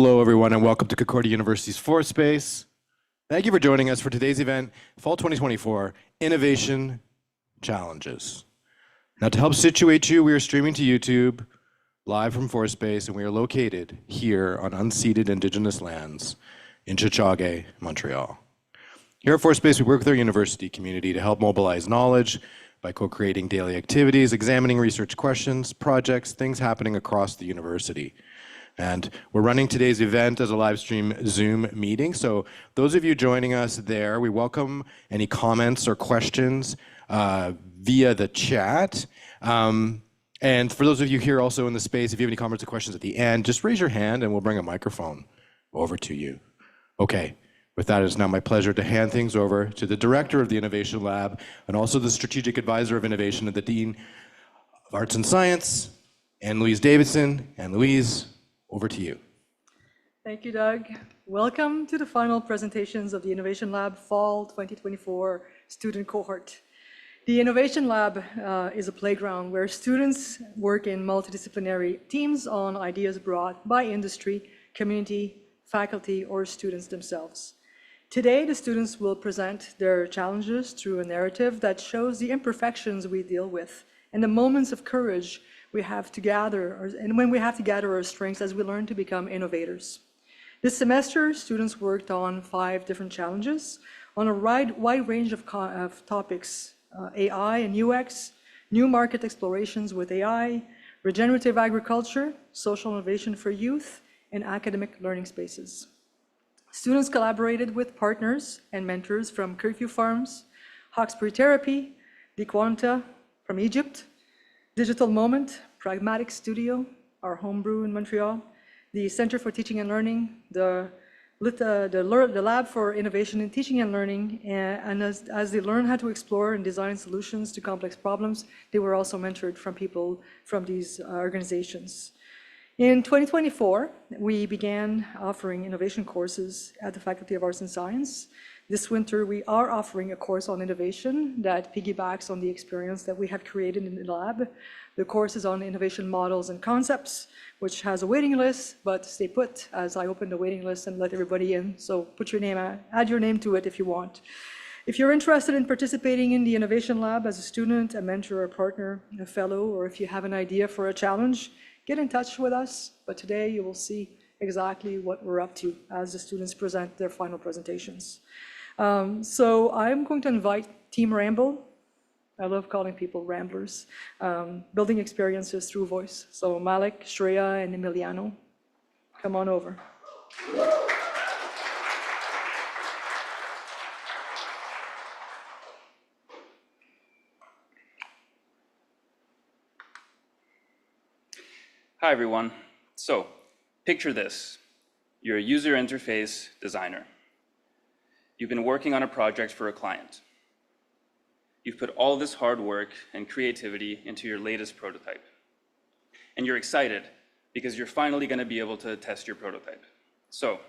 Hello, everyone, and welcome to Concordia University's ForSpace. Thank you for joining us for today's event, Fall 2024 Innovation Challenges. Now, to help situate you, we are streaming to YouTube, live from ForSpace, and we are located here on unceded Indigenous lands in Tiohtià:ke, Montreal. Here at ForSpace, we work with our university community to help mobilize knowledge by co-creating daily activities, examining research questions, projects, things happening across the university. And we're running today's event as a live stream Zoom meeting. So those of you joining us there, we welcome any comments or questions via the chat. And for those of you here also in the space, if you have any comments or questions at the end, just raise your hand and we'll bring a microphone over to you. Okay, with that, it is now my pleasure to hand things over to the director of the Innovation Lab and also the strategic advisor of innovation and the Dean of Arts and Science, Ann-Louise Davidson. Ann-Louise, over to you. Thank you, Doug. Welcome to the final presentations of the Innovation Lab Fall 2024 student cohort. The Innovation Lab is a playground where students work in multidisciplinary teams on ideas brought by industry, community, faculty, or students themselves. Today, the students will present their challenges through a narrative that shows the imperfections we deal with and the moments of courage we have to gather, and when we have to gather our strengths as we learn to become innovators. This semester, students worked on 5 different challenges on a wide range of topics: AI and UX, new market explorations with AI, regenerative agriculture, social innovation for youth, and academic learning spaces. Students collaborated with partners and mentors from Curfew Farms, Hawkesbury Therapy, Quanta from Egypt, Digital Moment, Pragmatic Studio, our homebrew in Montreal, the Center for Teaching and Learning, the Lab for Innovation in Teaching and Learning, and as they learn how to explore and design solutions to complex problems, they were also mentored from people from these organizations. In 2024, we began offering innovation courses at the Faculty of Arts and Science. This winter, we are offering a course on innovation that piggybacks on the experience that we have created in the lab. The course is on innovation models and concepts, which has a waiting list, but stay put as I open the waiting list and let everybody in. So put your name, add your name to it if you want. If you're interested in participating in the Innovation Lab as a student, a mentor, a partner, a fellow, or if you have an idea for a challenge, get in touch with us. But today you will see exactly what we're up to as the students present their final presentations. So I'm going to invite Team Ramble. I love calling people ramblers, building experiences through voice. So Malek, Shreya, and Emiliano, come on over. Hi, everyone. So picture this. You're a user interface designer. You've been working on a project for a client. You've put all this hard work and creativity into your latest prototype. And you're excited because you're finally going to be able to test your prototype. So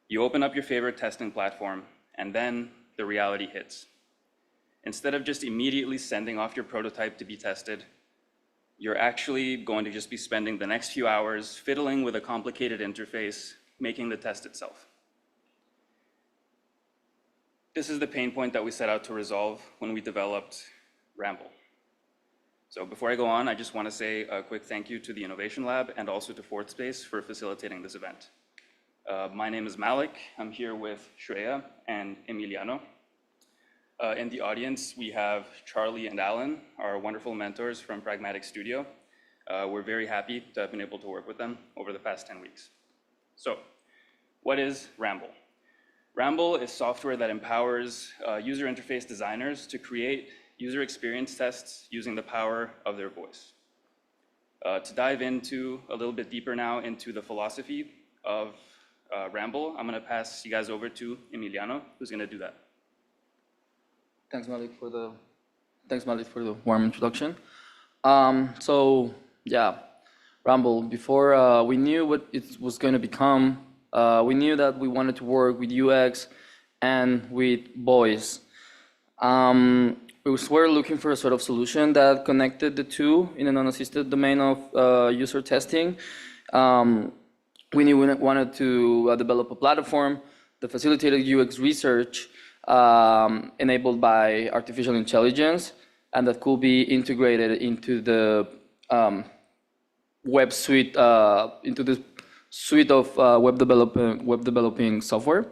you open up your favorite testing platform, and then the reality hits. Instead of just immediately sending off your prototype to be tested, you're actually going to just be spending the next few hours fiddling with a complicated interface, making the test itself. This is the pain point that we set out to resolve when we developed Ramble. So before I go on, I just want to say a quick thank you to the Innovation Lab and also to ForSpace for facilitating this event. My name is Malek. I'm here with Shreya and Emiliano. In the audience, we have Charlie and Alan, our wonderful mentors from Pragmatic Studio. We're very happy to have been able to work with them over the past 10 weeks. So what is Ramble? Ramble is software that empowers user interface designers to create user experience tests using the power of their voice. To dive into a little bit deeper now into the philosophy of Ramble, I'm going to pass you guys over to Emiliano, who's going to do that. Thanks, Malek, for the warm introduction. So yeah, Ramble. Before we knew what it was going to become, we knew that we wanted to work with UX and with voice. We were looking for a sort of solution that connected the two in a non-assisted domain of user testing. wanted to develop a platform that facilitated UX research enabled by artificial intelligence, and that could be integrated into the web suite, into the suite of web developing software.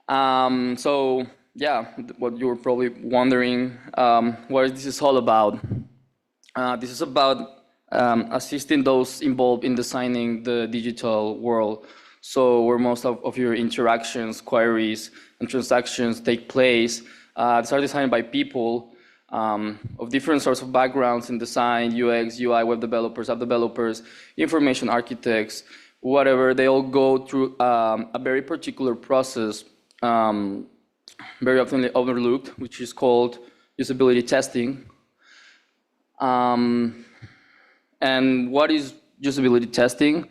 So yeah, what you're probably wondering, what this is all about. This is about assisting those involved in designing the digital world. So where most of your interactions, queries, and transactions take place, these are designed by people of different sorts of backgrounds in design, UX, UI, web developers, app developers, information architects, whatever. They all go through a very particular process, very often overlooked, which is called usability testing. And what is usability testing?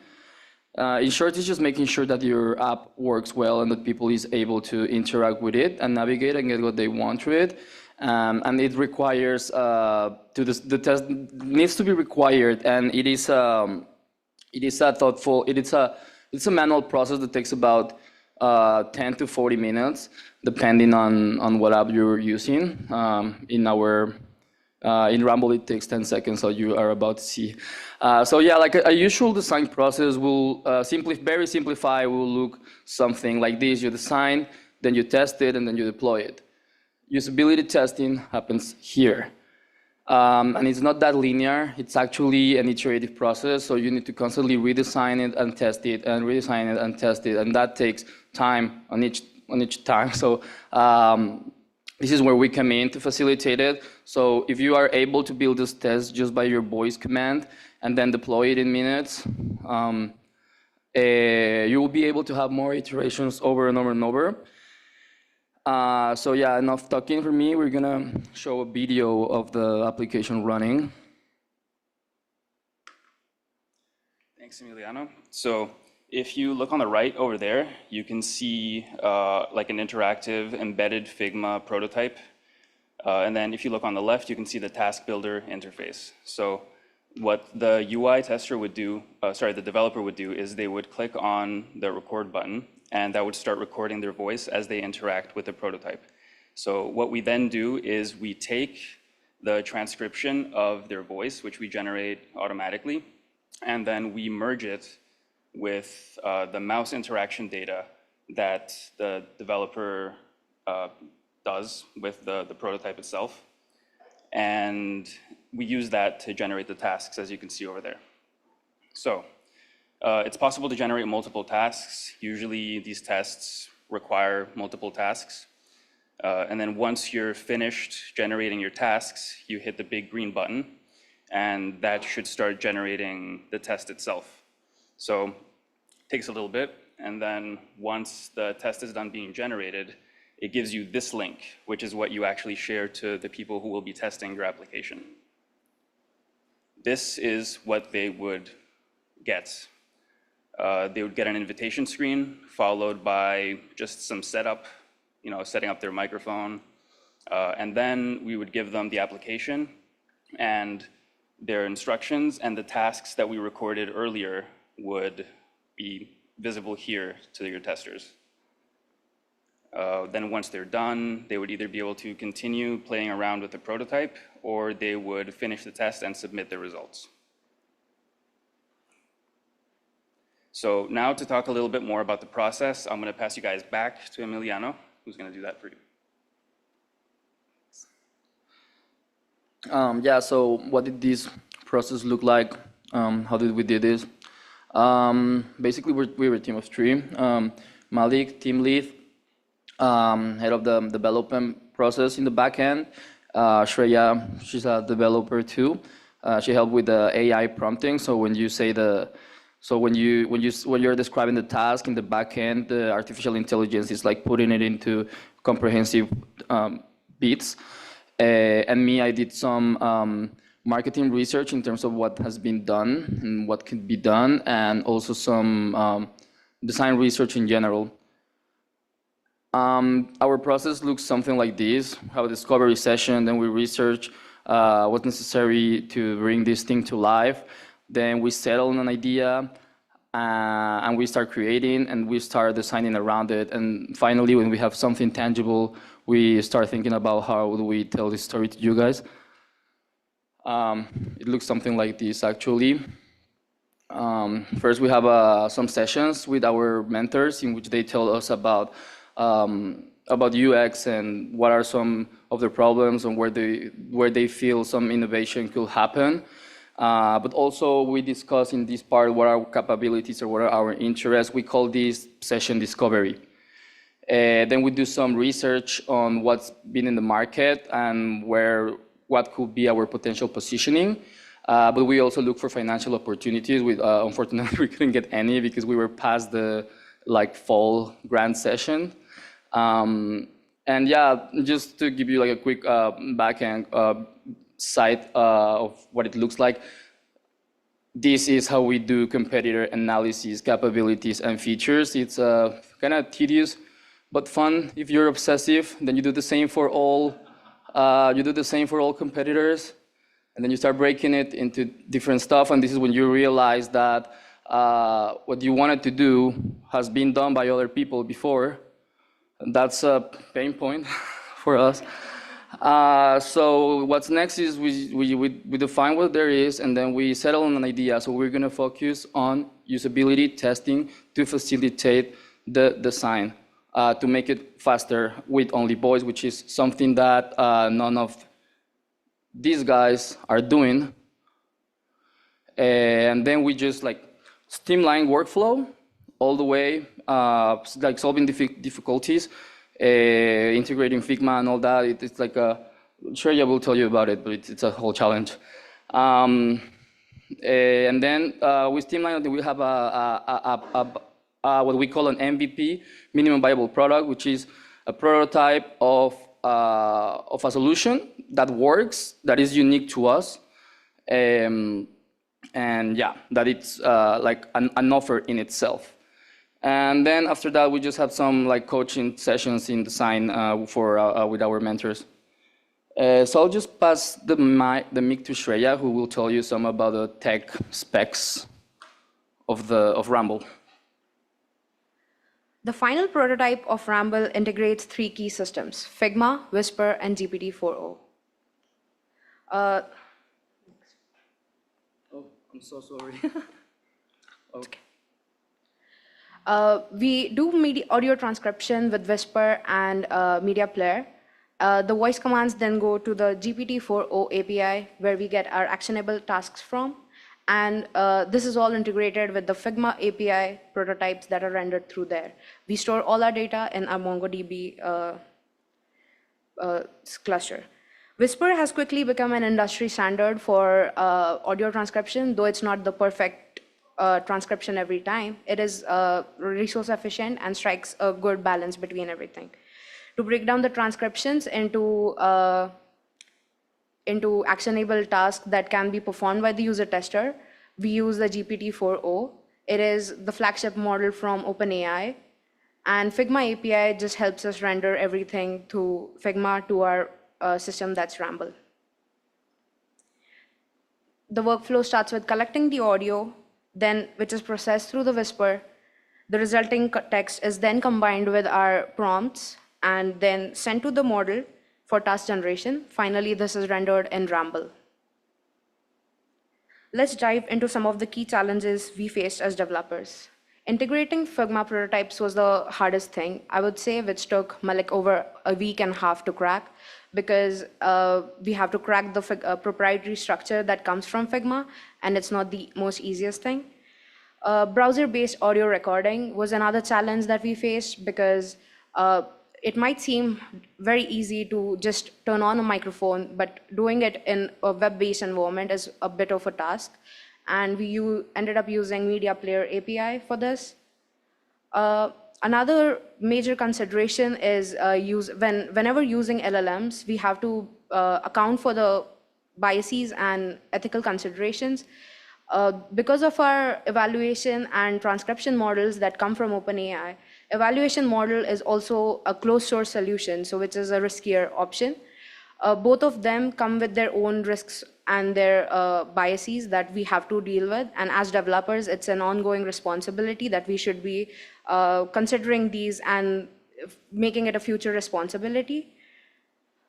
In short, it's just making sure that your app works well and that people is able to interact with it and navigate and get what they want through it. And it requires, the test needs to be required, and it is a thoughtful, it's a manual process that takes about 10 to 40 minutes, depending on what app you're using. In Ramble, it takes 10 seconds, so you are about to see. So yeah, like a usual design process will very simplify, will look something like this. You design, then you test it, and then you deploy it. Usability testing happens here. And it's not that linear. It's actually an iterative process, so you need to constantly redesign it and test it, and redesign it and test it, and that takes time on each time. So this is where we come in to facilitate it. So if you are able to build this test just by your voice command and then deploy it in minutes, you will be able to have more iterations over and over and over. So yeah, enough talking for me. We're gonna show a video of the application running. Thanks, Emiliano. So if you look on the right over there, you can see like an interactive embedded Figma prototype. And then if you look on the left, you can see the task builder interface. So what the UI tester would do, the developer would do, is they would click on the record button, and that would start recording their voice as they interact with the prototype. So what we then do is we take the transcription of their voice, which we generate automatically, and then we merge it with the mouse interaction data that the developer does with the prototype itself. And we use that to generate the tasks, as you can see over there. So it's possible to generate multiple tasks. Usually these tests require multiple tasks. And then once you're finished generating your tasks, you hit the big green button, and that should start generating the test itself. So it takes a little bit, and then once the test is done being generated, it gives you this link, which is what you actually share to the people who will be testing your application. This is what they would get. They would get an invitation screen followed by just some setup, setting up their microphone. And then we would give them the application and their instructions, and the tasks that we recorded earlier would be visible here to your testers. Then once they're done, they would either be able to continue playing around with the prototype, or they would finish the test and submit the results. So now to talk a little bit more about the process, I'm going to pass you guys back to Emiliano, who's going to do that for you. Yeah, so what did this process look like? How did we do this? Basically, we were a team of three. Malek, team lead, head of the development process in the back end. Shreya, she's a developer too. She helped with the AI prompting. So when you say when you're describing the task in the back end, the artificial intelligence is like putting it into comprehensive bits. And me, I did some marketing research in terms of what has been done and what could be done, and also some design research in general. Our process looks something like this: have a discovery session, then we research what's necessary to bring this thing to life. Then we settle on an idea, and we start creating and we start designing around it. And finally, when we have something tangible, we start thinking about how do we tell this story to you guys. It looks something like this, actually. First, we have some sessions with our mentors in which they tell us about UX and what are some of the problems and where they feel some innovation could happen. But also we discuss in this part what are our capabilities or what are our interests. We call this session discovery. Then we do some research on what's been in the market and what could be our potential positioning. But we also look for financial opportunities. Unfortunately, we couldn't get any because we were past the fall grant session. And yeah, just to give you a quick backhand side of what it looks like. This is how we do competitor analysis, capabilities, and features. It's kind of tedious, but fun. If you're obsessive, then you do the same for all. You do the same for all competitors, and then you start breaking it into different stuff. And this is when you realize that what you wanted to do has been done by other people before. And that's a pain point for us. So what's next is we define what there is, and then we settle on an idea. So we're going to focus on usability testing to facilitate the design, to make it faster with only boys, which is something that none of these guys are doing. And then we just streamline workflow all the way, solving difficulties. Integrating Figma and all that, it's like Shreya will tell you about it, but it's a whole challenge. And then we streamline it. We have what we call an MVP, minimum viable product, which is a prototype of a solution that works, that is unique to us, and yeah, that it's an offer in itself. And then after that, we just have some coaching sessions in design with our mentors. So I'll just pass the mic to Shreya, who will tell you some about the tech specs of Ramble. The final prototype of Ramble integrates 3 key systems: Figma, Whisper, and GPT-4o. Oh, I'm so sorry. Okay. We do audio transcription with Whisper and Media Player. The voice commands then go to the GPT-4o API, where we get our actionable tasks from. And this is all integrated with the Figma API prototypes that are rendered through there. We store all our data in our MongoDB cluster. Whisper has quickly become an industry standard for audio transcription, though it's not the perfect transcription every time. It is resource efficient and strikes a good balance between everything. To break down the transcriptions into actionable tasks that can be performed by the user tester, we use the GPT-4o. It is the flagship model from OpenAI, and Figma API just helps us render everything to Figma to our system that's Ramble. The workflow starts with collecting the audio, then which is processed through the Whisper. The resulting text is then combined with our prompts and then sent to the model for task generation. Finally, this is rendered in Ramble. Let's dive into some of the key challenges we faced as developers. Integrating Figma prototypes was the hardest thing, I would say, which took Malek over a week and a half to crack, because we have to crack the proprietary structure that comes from Figma, and it's not the most easiest thing. Browser-based audio recording was another challenge that we faced, because it might seem very easy to just turn on a microphone, but doing it in a web-based environment is a bit of a task. And we ended up using Media Player API for this. Another major consideration is whenever using LLMs, we have to account for the biases and ethical considerations. Because of our evaluation and transcription models that come from OpenAI, evaluation model is also a closed source solution, so which is a riskier option. Both of them come with their own risks and their biases that we have to deal with. And as developers, it's an ongoing responsibility that we should be considering these and making it a future responsibility.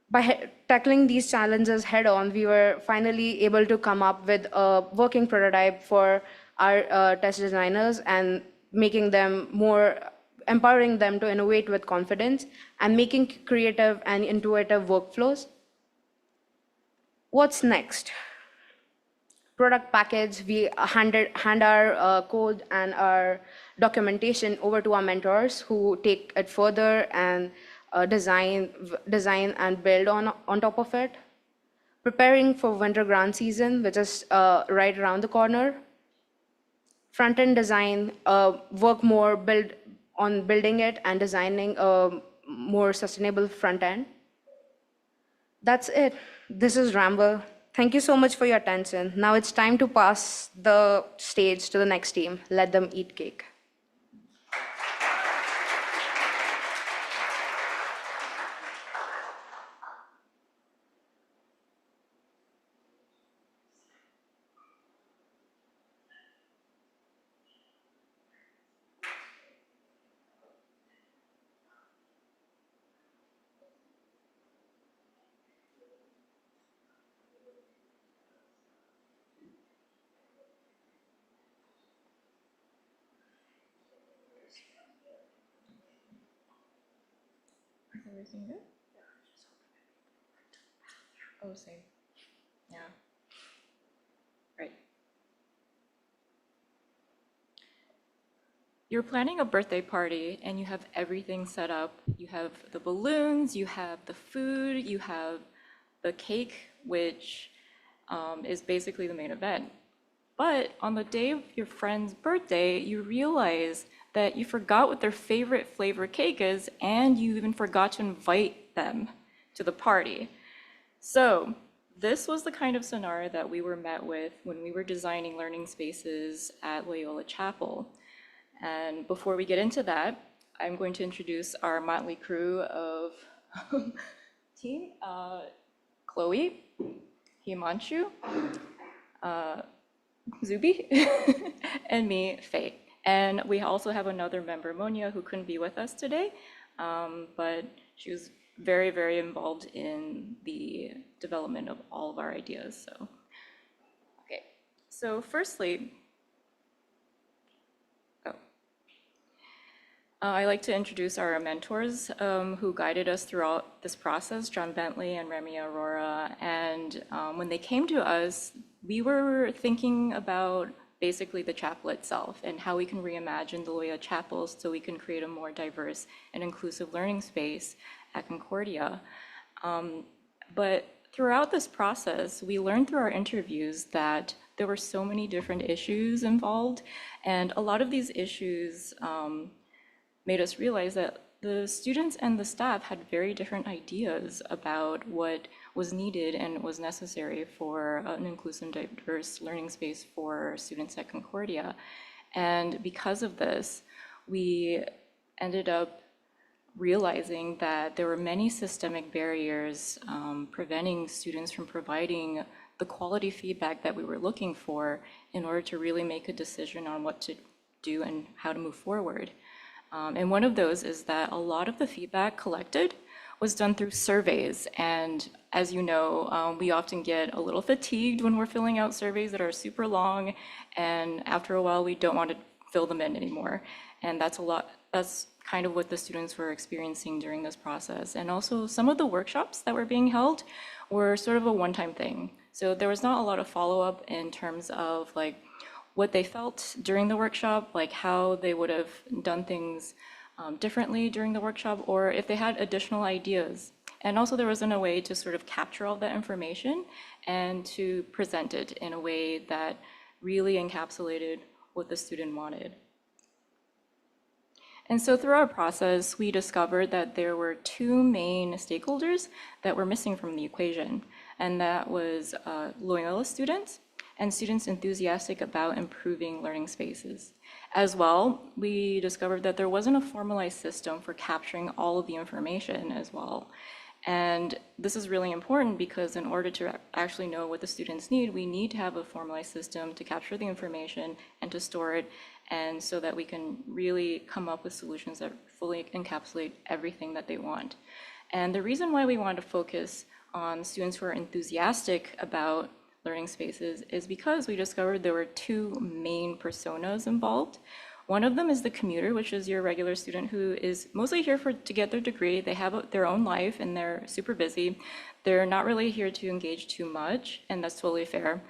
By tackling these challenges head on, we were finally able to come up with a working prototype for our test designers and making them more, empowering them to innovate with confidence and making creative and intuitive workflows. What's next? Product package, we hand our code and our documentation over to our mentors who take it further and design and build on top of it. Preparing for winter grant season, which is right around the corner. Front-end design, work more on building it and designing a more sustainable front end. That's it. This is Ramble. Thank you so much for your attention. Now it's time to pass the stage to the next team. Let them eat cake. Everything good? Oh, same. Yeah. Right. You're planning a birthday party and you have everything set up. You have the balloons, you have the food, you have the cake, which is basically the main event. But on the day of your friend's birthday, you realize that you forgot what their favorite flavor cake is, and you even forgot to invite them to the party. So this was the kind of scenario that we were met with when we were designing learning spaces at Loyola Chapel. And before we get into that, I'm going to introduce our motley crew of team, Chloe, Himanshu, Zubi, and me, Faye. And we also have another member, Monia, who couldn't be with us today, but she was very, very involved in the development of all of our ideas. So, okay. So firstly, I'd like to introduce our mentors who guided us throughout this process, John Bentley and Remy Aurora. And when they came to us, we were thinking about basically the chapel itself and how we can reimagine the Loyola chapels so we can create a more diverse and inclusive learning space at Concordia. But throughout this process, we learned through our interviews that there were so many different issues involved, and a lot of these issues made us realize that the students and the staff had very different ideas about what was needed and was necessary for an inclusive, diverse learning space for students at Concordia. And because of this, we ended up realizing that there were many systemic barriers preventing students from providing the quality feedback that we were looking for in order to really make a decision on what to do and how to move forward. And one of those is that a lot of the feedback collected was done through surveys. And as you know, we often get a little fatigued when we're filling out surveys that are super long. And after a while, we don't want to fill them in anymore. And that's kind of what the students were experiencing during this process. And also some of the workshops that were being held were sort of a one-time thing. So there was not a lot of follow-up in terms of like what they felt during the workshop, like how they would have done things differently during the workshop, or if they had additional ideas. And also there wasn't a way to sort of capture all that information and to present it in a way that really encapsulated what the student wanted. And so through our process, we discovered that there were two main stakeholders that were missing from the equation, and that was Loyola students and students enthusiastic about improving learning spaces. As well, we discovered that there wasn't a formalized system for capturing all of the information as well. And this is really important because in order to actually know what the students need, we need to have a formalized system to capture the information and to store it, and so that we can really come up with solutions that fully encapsulate everything that they want. And the reason why we want to focus on students who are enthusiastic about learning spaces is because we discovered there were two main personas involved. One of them is the commuter, which is your regular student who is mostly here to get their degree. They have their own life and they're super busy. They're not really here to engage too much, and that's totally fair.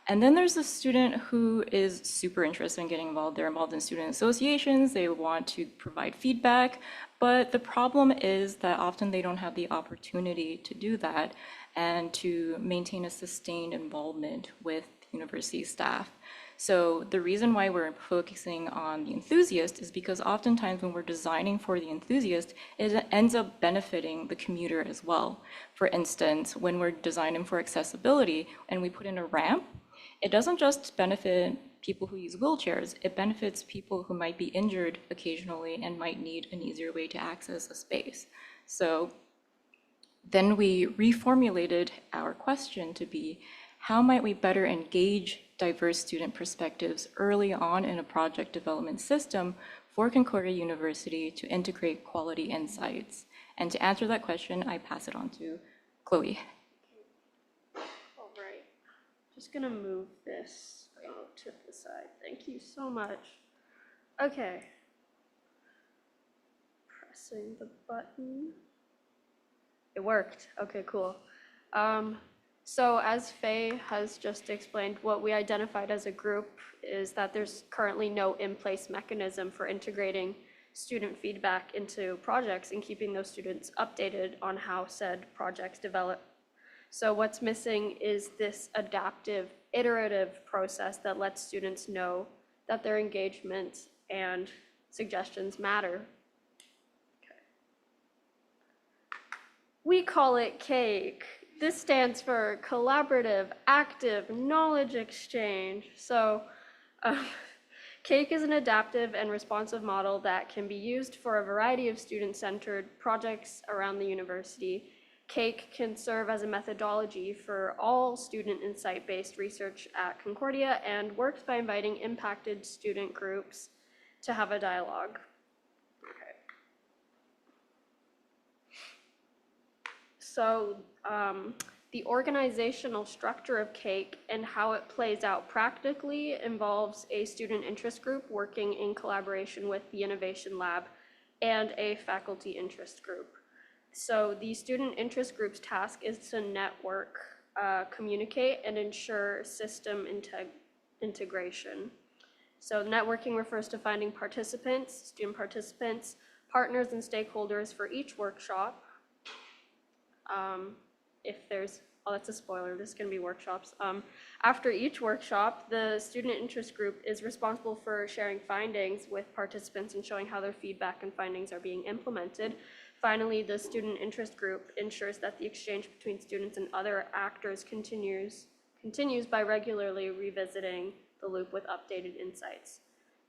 And then there's the student who is super interested in getting involved. They're involved in student associations. They want to provide feedback. But the problem is that often they don't have the opportunity to do that and to maintain a sustained involvement with university staff. So the reason why we're focusing on the enthusiast is because oftentimes when we're designing for the enthusiast, it ends up benefiting the commuter as well. For instance, when we're designing for accessibility and we put in a ramp, it doesn't just benefit people who use wheelchairs, it benefits people who might be injured occasionally and might need an easier way to access a space. So then we reformulated our question to be, how might we better engage diverse student perspectives early on in a project development system for Concordia University to integrate quality insights? And to answer that question, I pass it on to Chloe. All right, just gonna move this to the side. Thank you so much. Okay. Pressing the button. It worked. Okay, cool. So as Faye has just explained, what we identified as a group is that there's currently no in-place mechanism for integrating student feedback into projects and keeping those students updated on how said projects develop. So what's missing is this adaptive, iterative process that lets students know that their engagement and suggestions matter. Okay. We call it CAKE. This stands for Collaborative Active Knowledge Exchange. So CAKE is an adaptive and responsive model that can be used for a variety of student-centered projects around the university. CAKE can serve as a methodology for all student insight-based research at Concordia and works by inviting impacted student groups to have a dialogue. Okay. So the organizational structure of CAKE and how it plays out practically involves a student interest group working in collaboration with the Innovation Lab and a faculty interest group. So the student interest group's task is to network, communicate, and ensure system integration. So networking refers to finding participants, student participants, partners, and stakeholders for each workshop. If there's, oh, that's a spoiler, this is going to be workshops. After each workshop, the student interest group is responsible for sharing findings with participants and showing how their feedback and findings are being implemented. Finally, the student interest group ensures that the exchange between students and other actors continues by regularly revisiting the loop with updated insights.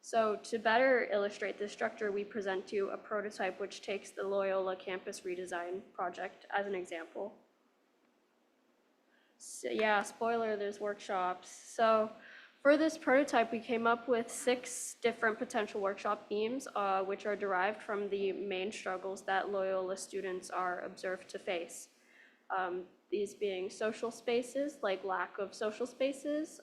So to better illustrate this structure, we present to you a prototype which takes the Loyola campus redesign project as an example. So yeah, spoiler, there's workshops. So for this prototype, we came up with 6 different potential workshop themes, which are derived from the main struggles that Loyola students are observed to face. These being social spaces, like lack of social spaces,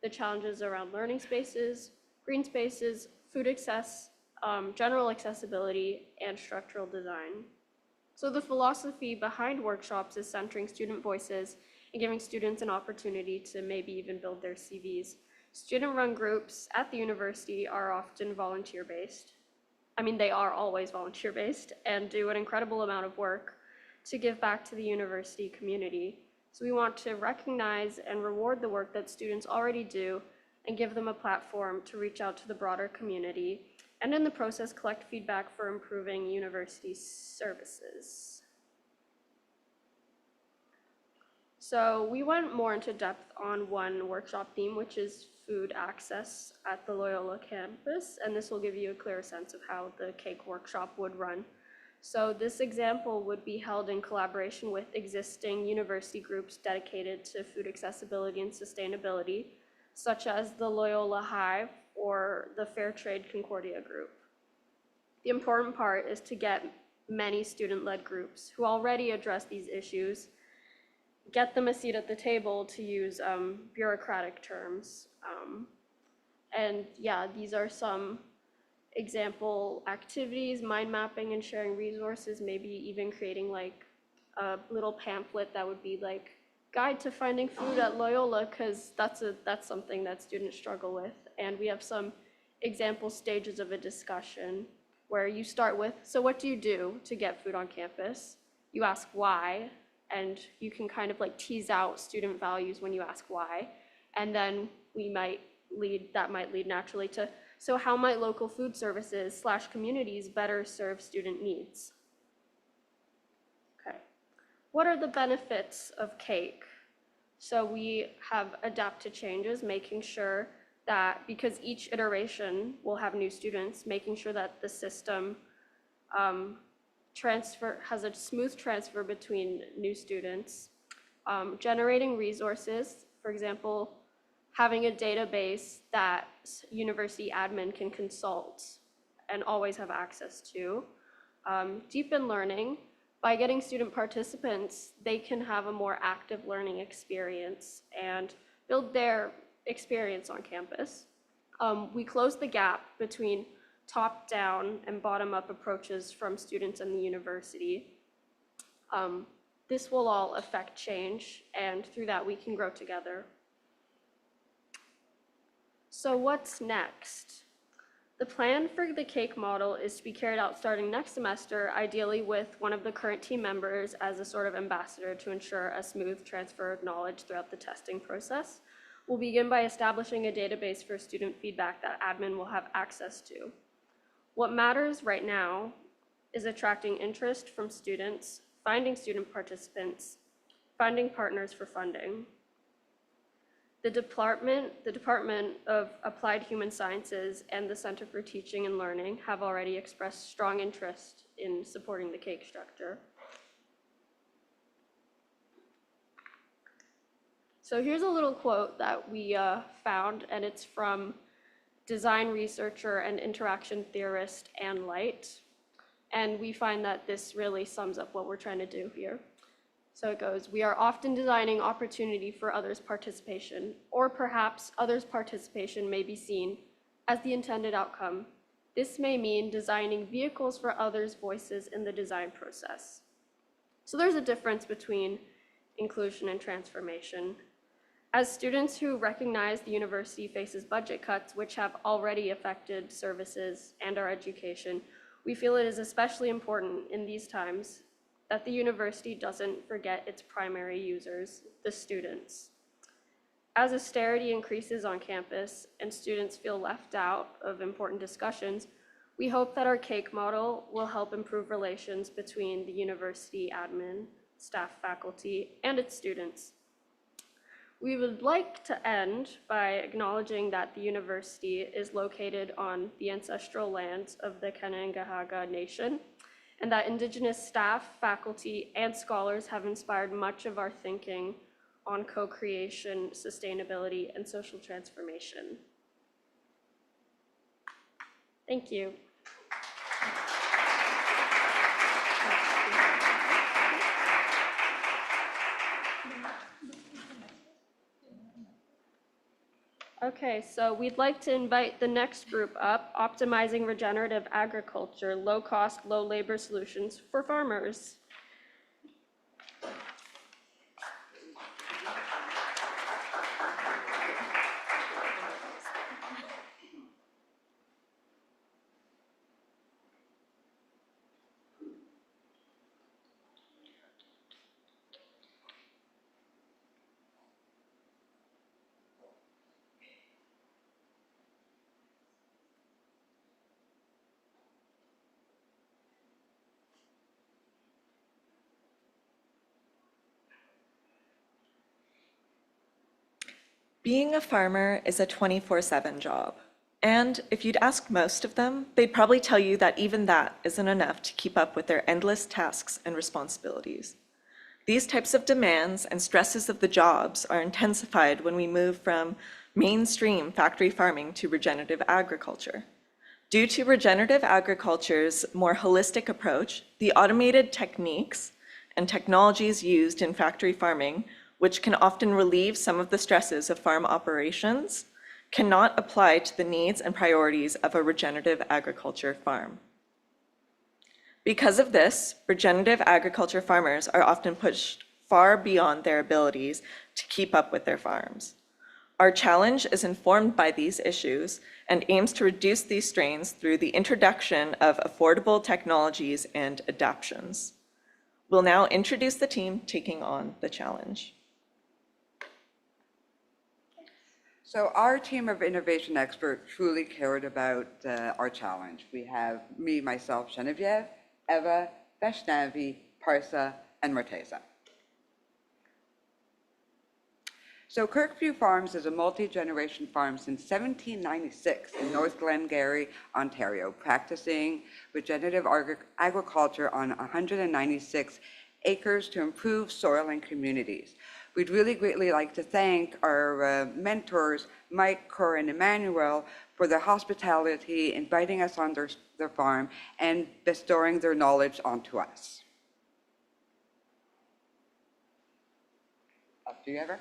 the challenges around learning spaces, green spaces, food access, general accessibility, and structural design. So the philosophy behind workshops is centering student voices and giving students an opportunity to maybe even build their CVs. Student-run groups at the university are often volunteer-based. I mean, they are always volunteer-based and do an incredible amount of work to give back to the university community. So we want to recognize and reward the work that students already do and give them a platform to reach out to the broader community, and in the process collect feedback for improving university services. So we went more into depth on one workshop theme, which is food access at the Loyola campus, and this will give you a clearer sense of how the CAKE workshop would run. So this example would be held in collaboration with existing university groups dedicated to food accessibility and sustainability, such as the Loyola Hive or the Fair Trade Concordia Group. The important part is to get many student-led groups who already address these issues, get them a seat at the table, to use bureaucratic terms. And yeah, these are some example activities: mind mapping and sharing resources, maybe even creating like a little pamphlet that would be like guide to finding food at Loyola, because that's something that students struggle with. And we have some example stages of a discussion where you start with, so what do you do to get food on campus? You ask why, and you can kind of like tease out student values when you ask why. And then that might lead naturally to, so how might local food services / communities better serve student needs? Okay. What are the benefits of cake? So we have adapt to changes, making sure that, because each iteration will have new students, making sure that the system has a smooth transfer between new students. Generating resources, for example, having a database that university admin can consult and always have access to. Deepen learning. By getting student participants, they can have a more active learning experience and build their experience on campus. We close the gap between top-down and bottom-up approaches from students and the university. This will all affect change, and through that we can grow together. So what's next? The plan for the cake model is to be carried out starting next semester, ideally with one of the current team members as a sort of ambassador to ensure a smooth transfer of knowledge throughout the testing process. We'll begin by establishing a database for student feedback that admin will have access to. What matters right now is attracting interest from students, finding student participants, finding partners for funding. The Department of Applied Human Sciences and the Center for Teaching and Learning have already expressed strong interest in supporting the cake structure. So here's a little quote that we found, and it's from design researcher and interaction theorist Ann Light. And we find that this really sums up what we're trying to do here. So it goes, we are often designing opportunity for others' participation, or perhaps others' participation may be seen as the intended outcome. This may mean designing vehicles for others' voices in the design process. So there's a difference between inclusion and transformation. As students who recognize the university faces budget cuts, which have already affected services and our education, we feel it is especially important in these times that the university doesn't forget its primary users, the students. As austerity increases on campus and students feel left out of important discussions, we hope that our cake model will help improve relations between the university admin, staff, faculty, and its students. We would like to end by acknowledging that the university is located on the ancestral lands of the Kanangahaga Nation, and that Indigenous staff, faculty, and scholars have inspired much of our thinking on co-creation, sustainability, and social transformation. Thank you. Okay, so we'd like to invite the next group up, Optimizing Regenerative Agriculture, Low-Cost, Low-Labor Solutions for Farmers. Being a farmer is a 24/7 job, And if you'd ask most of them, they'd probably tell you that even that isn't enough to keep up with their endless tasks and responsibilities. These types of demands and stresses of the jobs are intensified when we move from mainstream factory farming to regenerative agriculture. Due to regenerative agriculture's more holistic approach, the automated techniques and technologies used in factory farming, which can often relieve some of the stresses of farm operations, cannot apply to the needs and priorities of a regenerative agriculture farm. Because of this, regenerative agriculture farmers are often pushed far beyond their abilities to keep up with their farms. Our challenge is informed by these issues and aims to reduce these strains through the introduction of affordable technologies and adaptations. We'll now introduce the team taking on the challenge. So our team of innovation experts truly cared about our challenge. We have me, myself, Genevieve, Eva, Vaishnavi, Parsa, and Morteza. So Kirkview Farms is a multi-generation farm since 1796 in North Glengarry, Ontario, practicing regenerative agriculture on 196 acres to improve soil and communities. We'd really greatly like to thank our mentors, Mike, Cor, and Emmanuel, for their hospitality, inviting us on their farm, and bestowing their knowledge onto us. Up to you, Eva.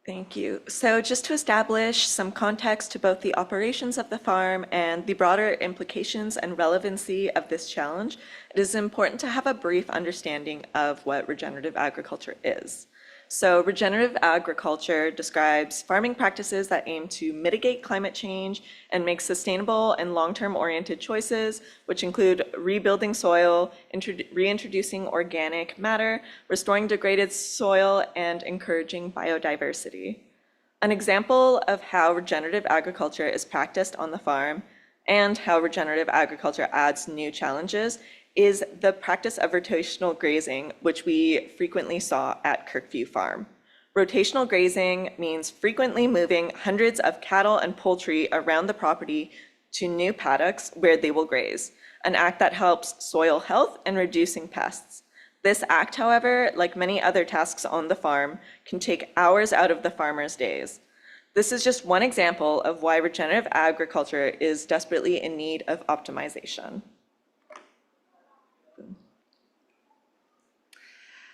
Thank you. So just to establish some context to both the operations of the farm and the broader implications and relevancy of this challenge, it is important to have a brief understanding of what regenerative agriculture is. So regenerative agriculture describes farming practices that aim to mitigate climate change and make sustainable and long-term oriented choices, which include rebuilding soil, reintroducing organic matter, restoring degraded soil, and encouraging biodiversity. An example of how regenerative agriculture is practiced on the farm and how regenerative agriculture adds new challenges is the practice of rotational grazing, which we frequently saw at Kirkview Farm. Rotational grazing means frequently moving hundreds of cattle and poultry around the property to new paddocks where they will graze, an act that helps soil health and reducing pests. This act, however, like many other tasks on the farm, can take hours out of the farmer's days. This is just one example of why regenerative agriculture is desperately in need of optimization.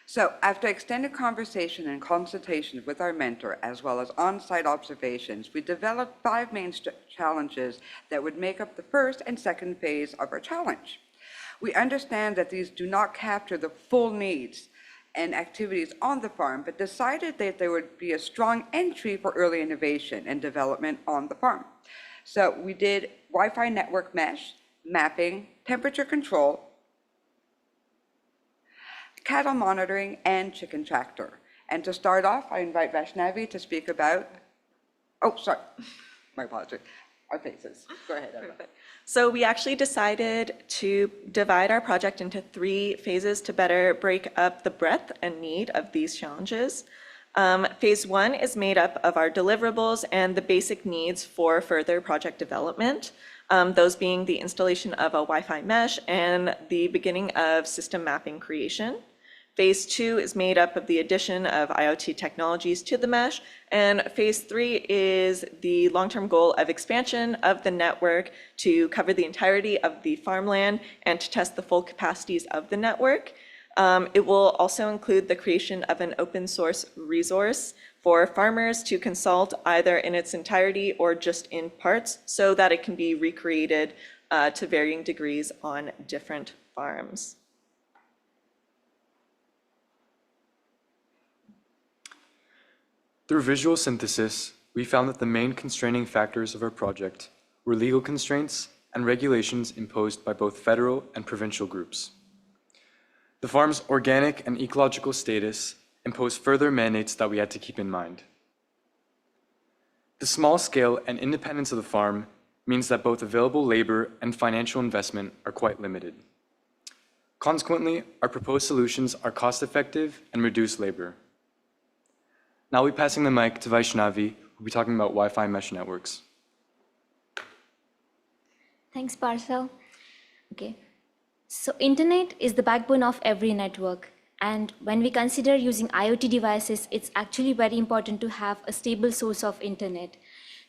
So after extended conversation and consultation with our mentor, as well as on-site observations, we developed 5 main challenges that would make up the first and second phase of our challenge. We understand that these do not capture the full needs and activities on the farm, but decided that there would be a strong entry for early innovation and development on the farm. So we did Wi-Fi network mesh, mapping, temperature control, cattle monitoring, and chicken tractor. And to start off, I invite Vaishnavi to speak about, my apologies, our phases. Go ahead, Eva. Perfect. So we actually decided to divide our project into 3 phases to better break up the breadth and need of these challenges. Phase 1 is made up of our deliverables and the basic needs for further project development, those being the installation of a Wi-Fi mesh and the beginning of system mapping creation. Phase 2 is made up of the addition of IoT technologies to the mesh, and phase 3 is the long-term goal of expansion of the network to cover the entirety of the farmland and to test the full capacities of the network. It will also include the creation of an open source resource for farmers to consult either in its entirety or just in parts so that it can be recreated to varying degrees on different farms. Through visual synthesis, we found that the main constraining factors of our project were legal constraints and regulations imposed by both federal and provincial groups. The farm's organic and ecological status imposed further mandates that we had to keep in mind. The small scale and independence of the farm means that both available labor and financial investment are quite limited. Consequently, our proposed solutions are cost-effective and reduce labor. Now I'll be passing the mic to Vaishnavi, who will be talking about Wi-Fi mesh networks. Thanks, Parsa. Okay. So internet is the backbone of every network. And when we consider using IoT devices, it's actually very important to have a stable source of internet.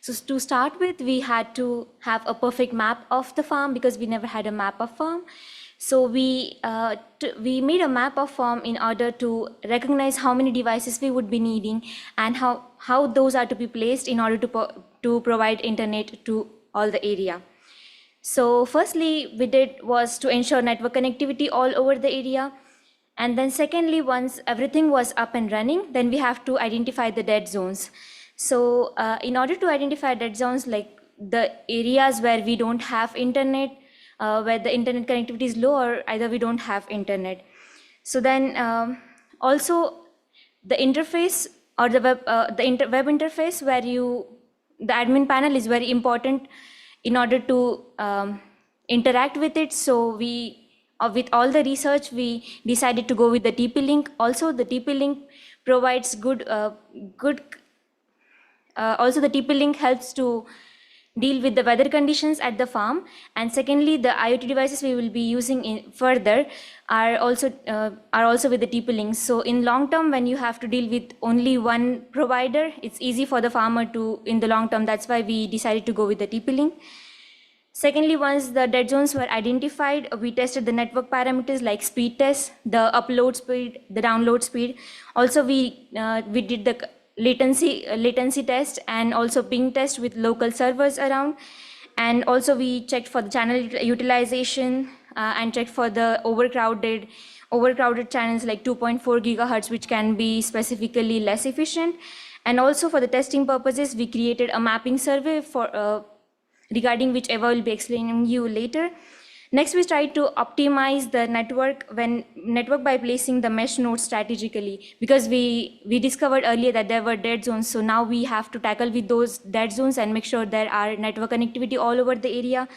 So to start with, we had to have a perfect map of the farm because we never had a map of farm. So we made a map of farm in order to recognize how many devices we would be needing and how those are to be placed in order to provide internet to all the area. So firstly, we did was to ensure network connectivity all over the area. And then secondly, once everything was up and running, then we have to identify the dead zones. So in order to identify dead zones, like the areas where we don't have internet, where the internet connectivity is low, or either we don't have internet. So then also the interface or the web interface where the admin panel is very important in order to interact with it. So with all the research, we decided to go with the TP-Link. Also, the TP-Link provides also the TP-Link helps to deal with the weather conditions at the farm. And secondly, the IoT devices we will be using further are also with the TP-Link. So in long term, when you have to deal with only one provider, it's easy for the farmer to, in the long term, that's why we decided to go with the TP-Link. Secondly, once the dead zones were identified, we tested the network parameters like speed test, the upload speed, the download speed. Also, we did the latency test and also ping test with local servers around. And also we checked for the channel utilization and checked for the overcrowded channels like 2.4 gigahertz, which can be specifically less efficient. And also for the testing purposes, we created a mapping survey for regarding which Eva will be explaining you later. Next, we tried to optimize the network by placing the mesh nodes strategically, because we discovered earlier that there were dead zones. So now we have to tackle with those dead zones and make sure there are network connectivity all over the area.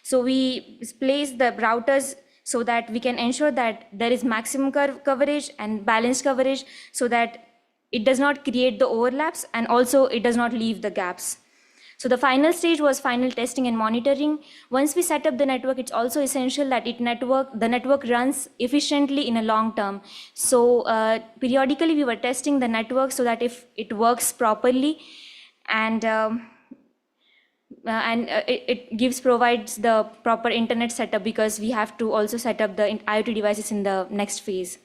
So we place the routers so that we can ensure that there is maximum coverage and balanced coverage, so that it does not create the overlaps and also it does not leave the gaps. So the final stage was final testing and monitoring. Once we set up the network, it's also essential that the network runs efficiently in a long term. So periodically we were testing the network so that if it works properly and it provides the proper internet setup, because we have to also set up the IoT devices in the next phase.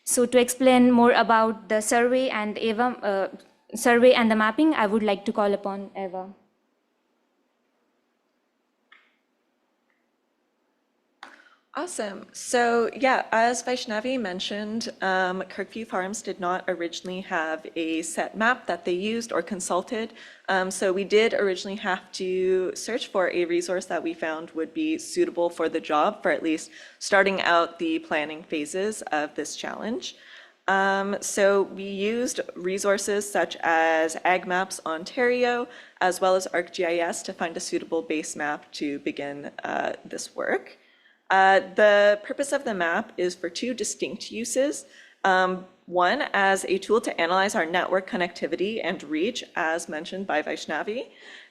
So to explain more about the survey and survey and the mapping, I would like to call upon Eva. Awesome. So yeah, as Vaishnavi mentioned, Kirkview Farms did not originally have a set map that they used or consulted. So we did originally have to search for a resource that we found would be suitable for the job, for at least starting out the planning phases of this challenge. So we used resources such as AgMaps Ontario, as well as ArcGIS to find a suitable base map to begin this work. The purpose of the map is for two distinct uses. One, as a tool to analyze our network connectivity and reach, as mentioned by Vaishnavi.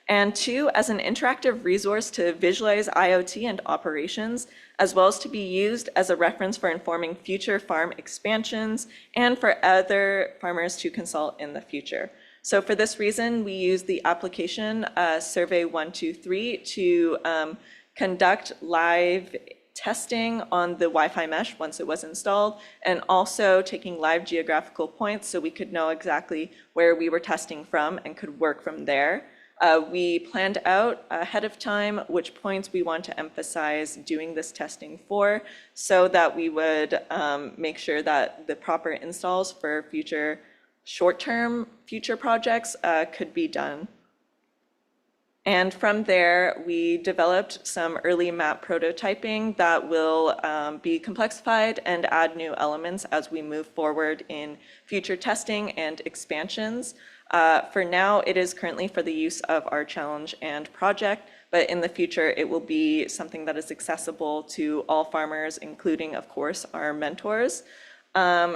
And two, as an interactive resource to visualize IoT and operations, as well as to be used as a reference for informing future farm expansions and for other farmers to consult in the future. So for this reason, we use the application Survey 123 to conduct live testing on the Wi-Fi mesh once it was installed, and also taking live geographical points so we could know exactly where we were testing from and could work from there. We planned out ahead of time which points we want to emphasize doing this testing for, so that we would make sure that the proper installs for future short-term future projects could be done. And from there, we developed some early map prototyping that will be complexified and add new elements as we move forward in future testing and expansions. For now, it is currently for the use of our challenge and project, but in the future, it will be something that is accessible to all farmers, including, of course, our mentors.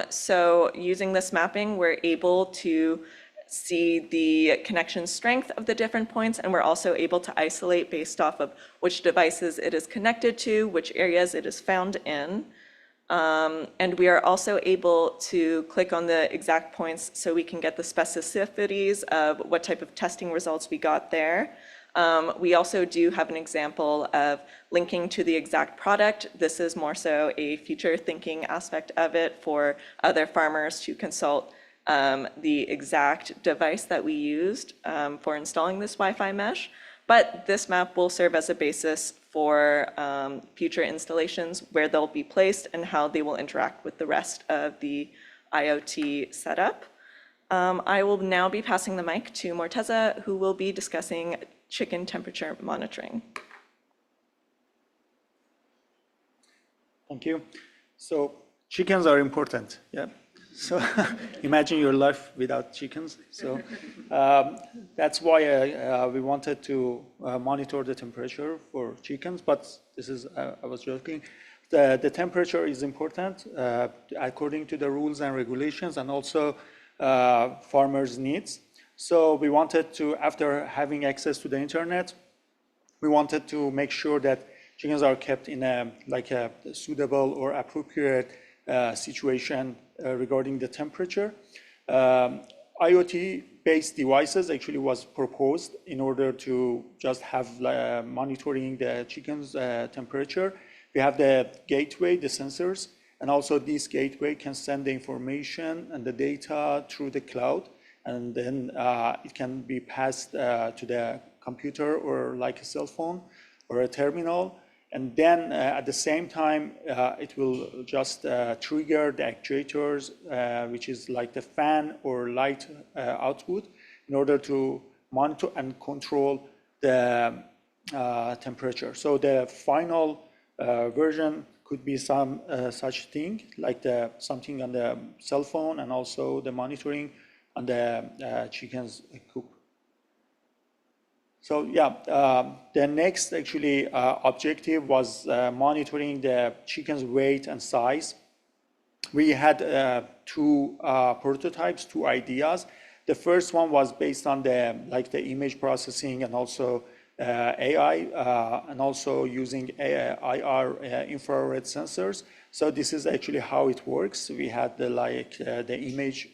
So using this mapping, we're able to see the connection strength of the different points, and we're also able to isolate based off of which devices it is connected to, which areas it is found in. And we are also able to click on the exact points so we can get the specificities of what type of testing results we got there. We also do have an example of linking to the exact product. This is more so a future thinking aspect of it for other farmers to consult the exact device that we used for installing this Wi-Fi mesh. But this map will serve as a basis for future installations, where they'll be placed and how they will interact with the rest of the IoT setup. I will now be passing the mic to Morteza, who will be discussing chicken temperature monitoring. Thank you. So chickens are important, yeah. So imagine your life without chickens. So that's why we wanted to monitor the temperature for chickens, but this is, I was joking. The temperature is important according to the rules and regulations, and also farmers' needs. So we wanted to, after having access to the internet, we wanted to make sure that chickens are kept in a suitable or appropriate situation regarding the temperature. IoT-based devices actually was proposed in order to just have monitoring the chicken's temperature. We have the gateway, the sensors, and also this gateway can send the information and the data through the cloud, and then it can be passed to the computer or like a cell phone or a terminal. And then at the same time, it will just trigger the actuators, which is like the fan or light output, in order to monitor and control the temperature. So the final version could be some such thing, like something on the cell phone, and also the monitoring on the chicken's coop. So yeah, the next actually objective was monitoring the chicken's weight and size. We had two prototypes, two ideas. The first one was based on the image processing and also AI, and also using IR infrared sensors. So this is actually how it works. We had the image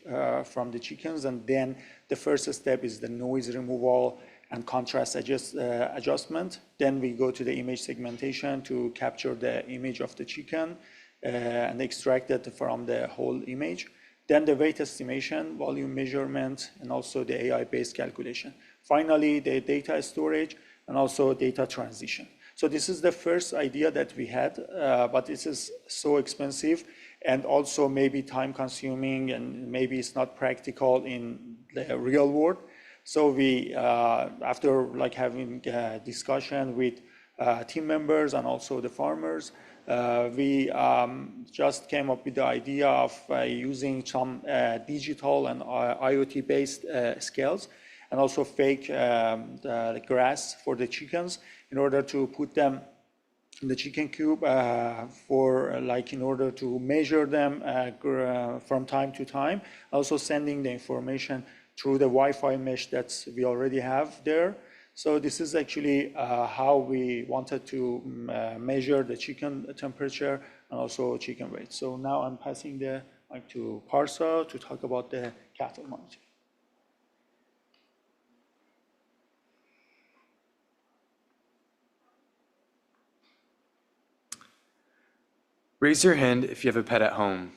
from the chickens, and then the first step is the noise removal and contrast adjustment. Then we go to the image segmentation to capture the image of the chicken and extract it from the whole image. Then the weight estimation, volume measurement, and also the AI-based calculation. Finally, the data storage and also data transition. So this is the first idea that we had, but this is so expensive and also maybe time consuming, and maybe it's not practical in the real world. So we, after having a discussion with team members and also the farmers, we just came up with the idea of using some digital and IoT-based scales, and also fake the grass for the chickens, in order to put them in the chicken coop in order to measure them from time to time. Also sending the information through the Wi-Fi mesh that we already have there. So this is actually how we wanted to measure the chicken temperature and also chicken weight. So now I'm passing the mic to Parsa to talk about the cattle monitoring. Raise your hand if you have a pet at home.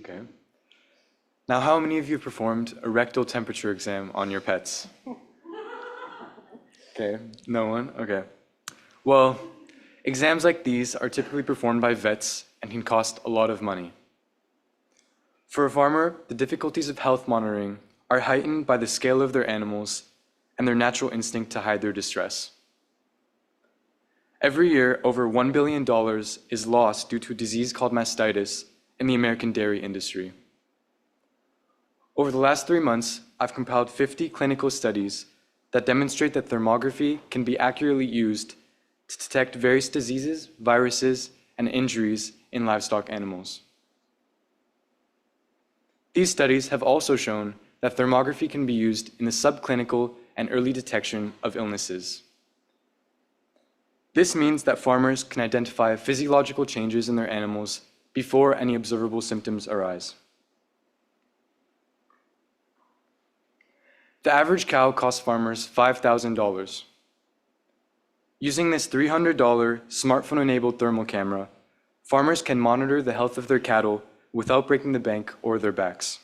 Okay. Now, how many of you have performed a rectal temperature exam on your pets? Okay, no one? Okay. Well, exams like these are typically performed by vets and can cost a lot of money. For a farmer, the difficulties of health monitoring are heightened by the scale of their animals and their natural instinct to hide their distress. Every year, over $1 billion is lost due to a disease called mastitis in the American dairy industry. Over the last 3 months, I've compiled 50 clinical studies that demonstrate that thermography can be accurately used to detect various diseases, viruses, and injuries in livestock animals. These studies have also shown that thermography can be used in the subclinical and early detection of illnesses. This means that farmers can identify physiological changes in their animals before any observable symptoms arise. The average cow costs farmers $5,000. Using this $300 smartphone-enabled thermal camera, farmers can monitor the health of their cattle without breaking the bank or their backs.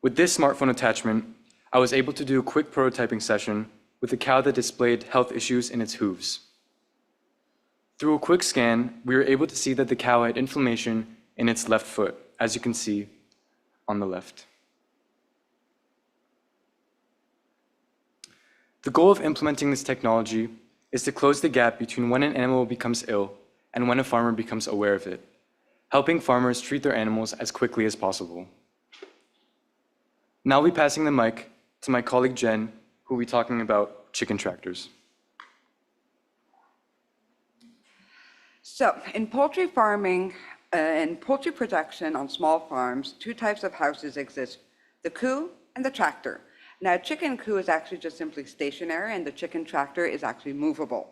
With this smartphone attachment, I was able to do a quick prototyping session with a cow that displayed health issues in its hooves. Through a quick scan, we were able to see that the cow had inflammation in its left foot, as you can see on the left. The goal of implementing this technology is to close the gap between when an animal becomes ill and when a farmer becomes aware of it, helping farmers treat their animals as quickly as possible. Now I'll be passing the mic to my colleague Jen, who will be talking about chicken tractors. So in poultry farming and poultry production on small farms, two types of houses exist, the coop and the tractor. Now, chicken coop is actually just simply stationary, and the chicken tractor is actually movable.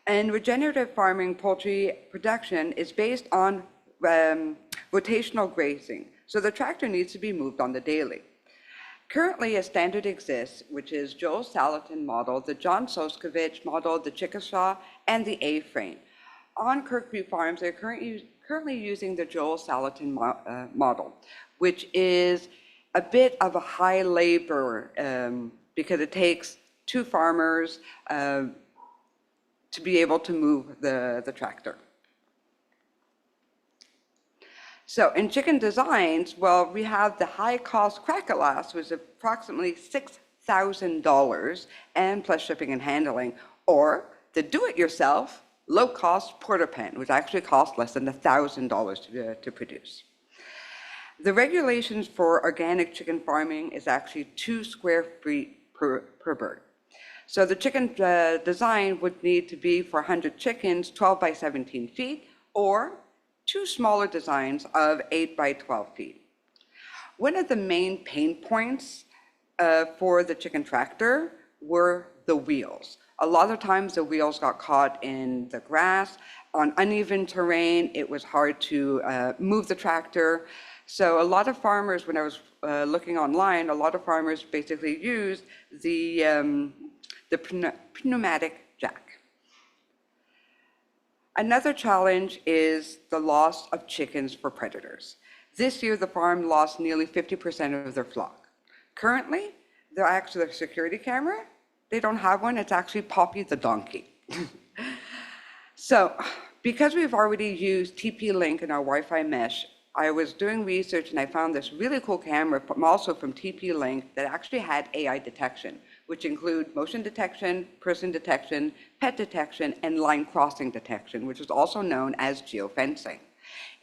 And regenerative farming poultry production is based on rotational grazing, so the tractor needs to be moved on the daily. Currently, a standard exists, which is Joel Salatin model, the John Soskovich model, the Chickasaw, and the A-frame. On Kirkview farms, they're currently using the Joel Salatin model, which is a bit of a high labor because it takes two farmers to be able to move the tractor. So in chicken designs, well, we have the high-cost crack-a-lass, which is approximately $6,000 and plus shipping and handling, or the do-it-yourself low-cost porta pen, which actually costs less than $1,000 to produce. The regulations for organic chicken farming is actually 2 square feet per bird. So the chicken design would need to be for 100 chickens, 12 by 17 feet, or 2 smaller designs of 8 by 12 feet. One of the main pain points for the chicken tractor were the wheels. A lot of times the wheels got caught in the grass. On uneven terrain, it was hard to move the tractor. So a lot of farmers, when I was looking online, a lot of farmers basically used the pneumatic jack. Another challenge is the loss of chickens for predators. This year, the farm lost nearly 50% of their flock. Currently, they're actually a security camera. They don't have one. It's actually Poppy the donkey. So because we've already used TP-Link in our Wi-Fi mesh, I was doing research and I found this really cool camera also from TP-Link that actually had AI detection, which include motion detection, person detection, pet detection, and line crossing detection, which is also known as geofencing.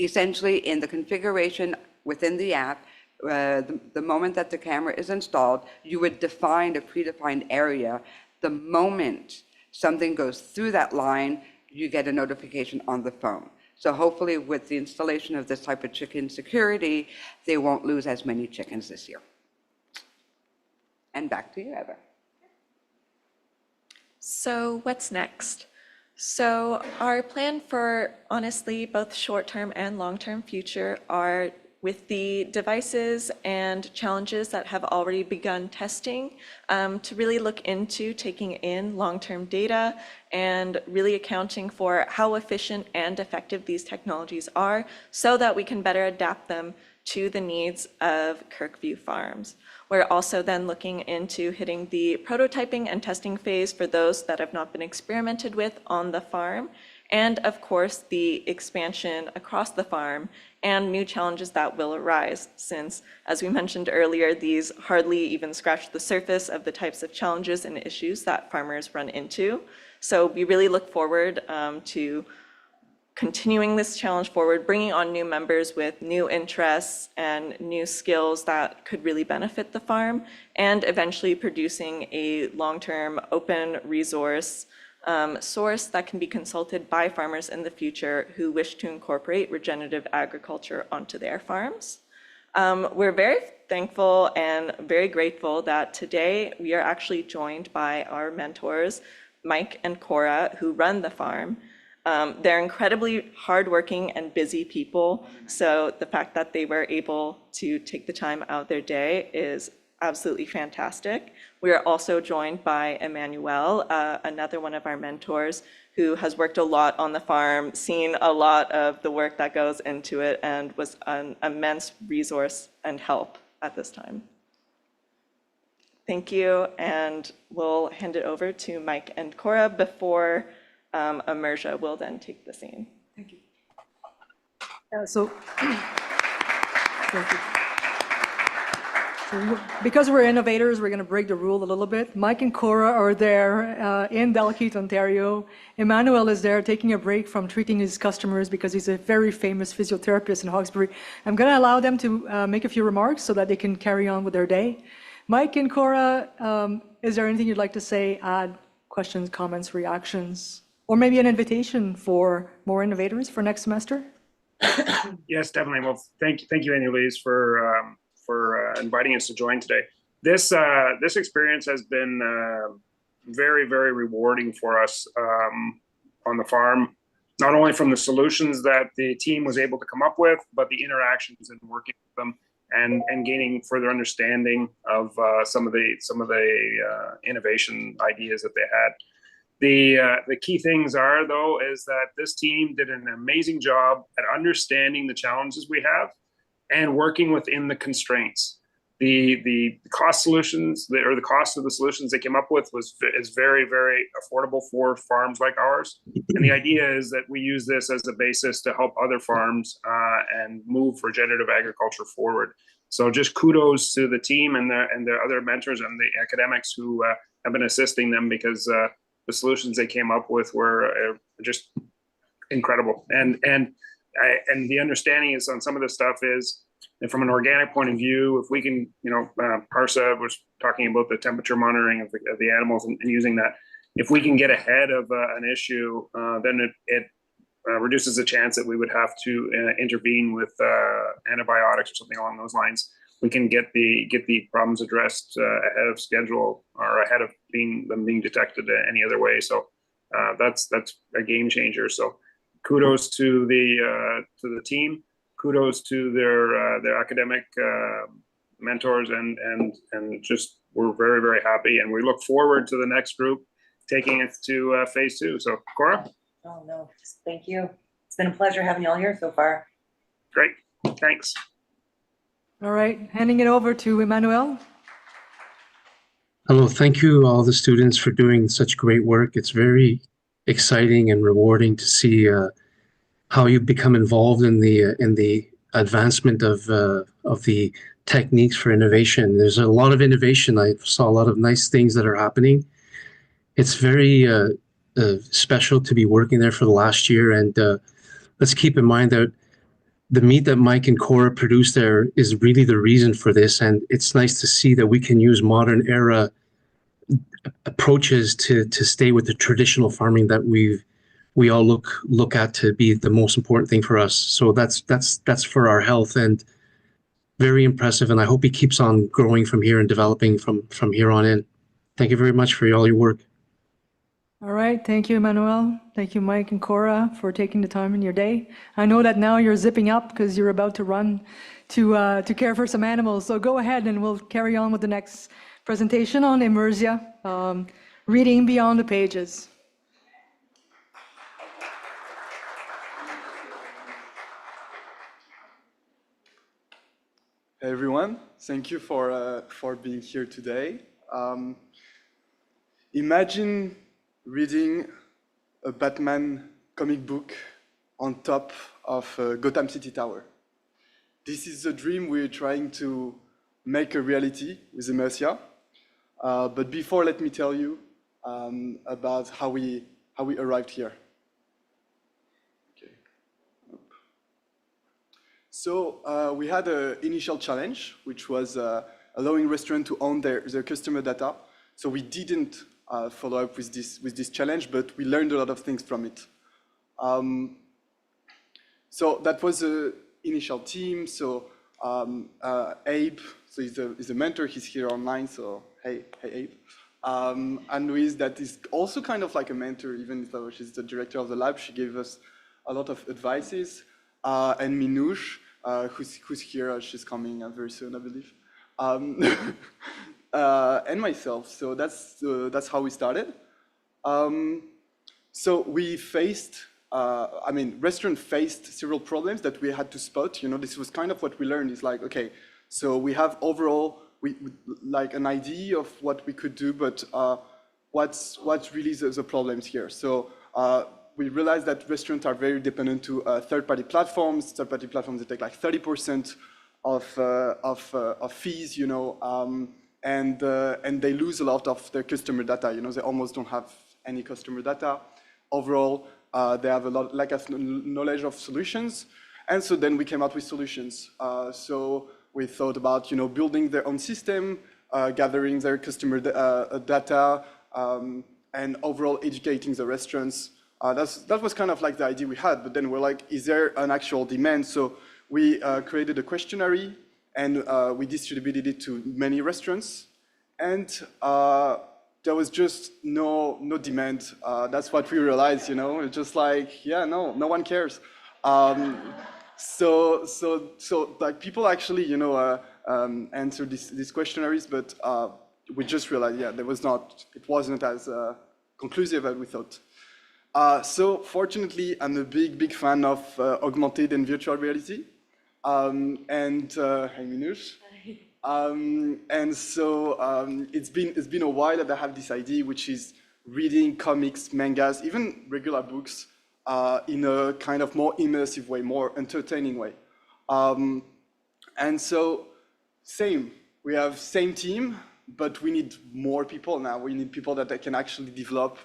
Essentially, in the configuration within the app, the moment that the camera is installed, you would define a predefined area. The moment something goes through that line, you get a notification on the phone. So hopefully with the installation of this type of chicken security, they won't lose as many chickens this year. And back to you, Eva. So what's next? So our plan for, honestly, both short-term and long-term future are with the devices and challenges that have already begun testing to really look into taking in long-term data and really accounting for how efficient and effective these technologies are so that we can better adapt them to the needs of Kirkview farms. We're also then looking into hitting the prototyping and testing phase for those that have not been experimented with on the farm, and of course the expansion across the farm and new challenges that will arise since, as we mentioned earlier, these hardly even scratch the surface of the types of challenges and issues that farmers run into. So we really look forward to continuing this challenge forward, bringing on new members with new interests and new skills that could really benefit the farm, and eventually producing a long-term open resource source that can be consulted by farmers in the future who wish to incorporate regenerative agriculture onto their farms. We're very thankful and very grateful that today we are actually joined by our mentors, Mike and Cora, who run the farm. They're incredibly hardworking and busy people, so the fact that they were able to take the time out their day is absolutely fantastic. We are also joined by Emmanuel, another one of our mentors, who has worked a lot on the farm, seen a lot of the work that goes into it, and was an immense resource and help at this time. Thank you, and we'll hand it over to Mike and Cora before Immersia will then take the scene. Thank you. Thank you. Because we're innovators, we're going to break the rule a little bit. Mike and Cora are there in Dalkeith, Ontario. Emmanuel is there taking a break from treating his customers because he's a very famous physiotherapist in Hawkesbury. I'm going to allow them to make a few remarks so that they can carry on with their day. Mike and Cora, is there anything you'd like to say, add, questions, comments, reactions, or maybe an invitation for more innovators for next semester? Yes, definitely. Well, thank you, Ann-Louise, for inviting us to join today. This experience has been very, very rewarding for us on the farm, not only from the solutions that the team was able to come up with, but the interactions and working with them and gaining further understanding of some of the innovation ideas that they had. The key things are, though, is that this team did an amazing job at understanding the challenges we have and working within the constraints. The cost solutions, or the cost of the solutions they came up with is very, very affordable for farms like ours. And the idea is that we use this as a basis to help other farms and move regenerative agriculture forward. So just kudos to the team and the other mentors and the academics who have been assisting them, because the solutions they came up with were just incredible. And the understanding is on some of this stuff is, and from an organic point of view, if we can, Parsa was talking about the temperature monitoring of the animals and using that. If we can get ahead of an issue, then it reduces the chance that we would have to intervene with antibiotics or something along those lines. We can get the problems addressed ahead of schedule or ahead of them being detected any other way. So that's a game changer. So kudos to the team. Kudos to their academic mentors, and just we're very, very happy, and we look forward to the next group taking it to phase 2. So Cora? Oh, no, thank you. It's been a pleasure having you all here so far. Great, thanks. All right, handing it over to Emmanuel. Hello, thank you all the students for doing such great work. It's very exciting and rewarding to see how you've become involved in the advancement of the techniques for innovation. There's a lot of innovation. I saw a lot of nice things that are happening. It's very special to be working there for the last year, and let's keep in mind that the meat that Mike and Cora produce there is really the reason for this, and it's nice to see that we can use modern era approaches to stay with the traditional farming that we all look at to be the most important thing for us. So that's for our health, and very impressive. And I hope he keeps on growing from here and developing from here on in. Thank you very much for all your work. All right, thank you, Emmanuel. Thank you, Mike and Cora, for taking the time in your day. I know that now you're zipping up because you're about to run to care for some animals. So go ahead and we'll carry on with the next presentation on Immersia, reading beyond the pages. Hey everyone, thank you for being here today. Imagine reading a Batman comic book on top of Gotham City Tower. This is the dream we're trying to make a reality with Immersia. But before, let me tell you about how we arrived here. So we had an initial challenge, which was allowing restaurants to own their customer data. So we didn't follow up with this challenge, but we learned a lot of things from it. So that was the initial team. So Abe, so he's a mentor. He's here online. So hey Abe. Ann-Louise, that is also kind of like a mentor, even though she's the director of the lab. She gave us a lot of advices. And Minoush, who's here. She's coming very soon, I believe. And myself. So that's how we started. So we faced. Restaurant faced several problems that we had to spot. This was kind of what we learned. Is like, okay, so we have overall like an idea of what we could do, but what's really the problems here? So we realized that restaurants are very dependent to third-party platforms. Third-party platforms that take like 30% of fees, and they lose a lot of their customer data. They almost don't have any customer data. Overall, they have a lot lack of knowledge of solutions, and so then we came out with solutions. So we thought about building their own system, gathering their customer data, and overall educating the restaurants. That was kind of like the idea we had. But then we're like, is there an actual demand? So we created a questionnaire and we distributed it to many restaurants, and there was just no demand. That's what we realized, It's just like, yeah, no one cares. So like people actually, answered these questionnaires, but we just realized, yeah, it wasn't as conclusive as we thought. So fortunately, I'm a big fan of augmented and virtual reality. Hey, Minoush. And so it's been a while that I have this idea, which is reading comics, mangas, even regular books in a kind of more immersive way, more entertaining way. And so we have same team, but we need more people now. We need people that can actually develop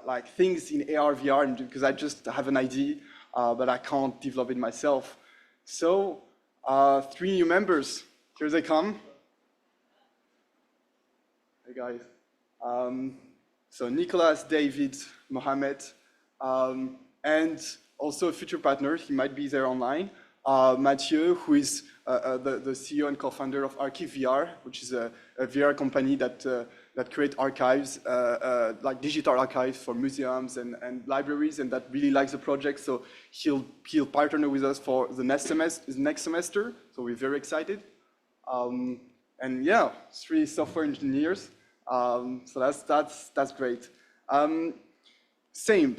like things in AR, VR, because I just have an idea, but I can't develop it myself. So 3 new members. Here they come. Hey guys. So Nicolas, David, Mohamed, and also a future partner. He might be there online. Mathieu, who is the CEO and co-founder of Archive VR, which is a VR company that create archives, like digital archives for museums and libraries, and that really likes the project. So he'll partner with us for the next semester. So we're very excited. And yeah, 3 software engineers. So that's great. Same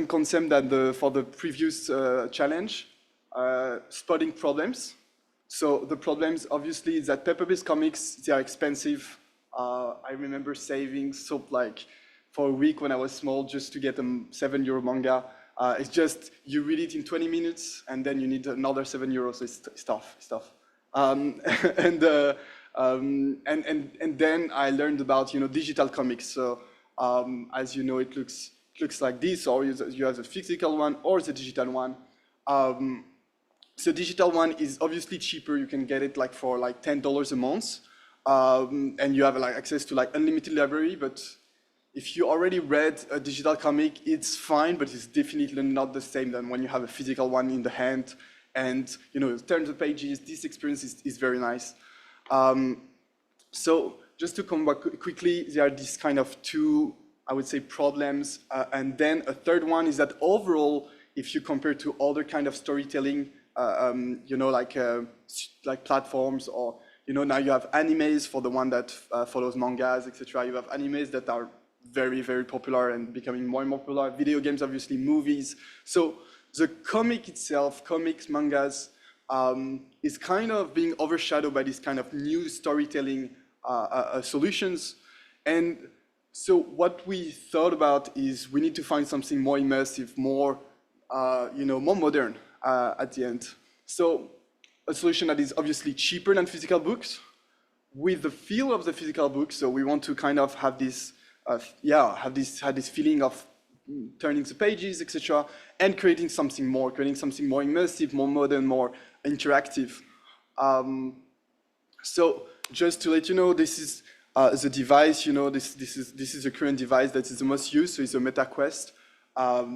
concept that for the previous challenge, spotting problems. So the problems obviously is that paper-based comics, they are expensive. I remember saving for a week when I was small just to get a €7 manga. It's just you read it in 20 minutes and then you need another €7. So it's tough. And then I learned about digital comics. So as you know, it looks like this, or you have the physical one or the digital one. So digital one is obviously cheaper. You can get it for $10 a month, and you have access to unlimited library. But if you already read a digital comic, it's fine, but it's definitely not the same than when you have a physical one in the hand. And turn the pages. This experience is very nice. So just to come back quickly, there are these kind of 2, I would say, problems, and then a third one is that overall, if you compare to other kind of storytelling, like platforms, or now you have animes for the one that follows mangas, etc. You have animes that are very, very popular and becoming more and more popular. Video games, obviously, movies. So the comic itself, comics, mangas, is kind of being overshadowed by this kind of new storytelling solutions. And so what we thought about is we need to find something more immersive, more modern at the end. So a solution that is obviously cheaper than physical books, with the feel of the physical book. So we want to kind of have this, feeling of turning the pages, etc., and creating something more immersive, more modern, more interactive. So just to let you know, this is The device, you know, this is the current device that is the most used, so it's a MetaQuest.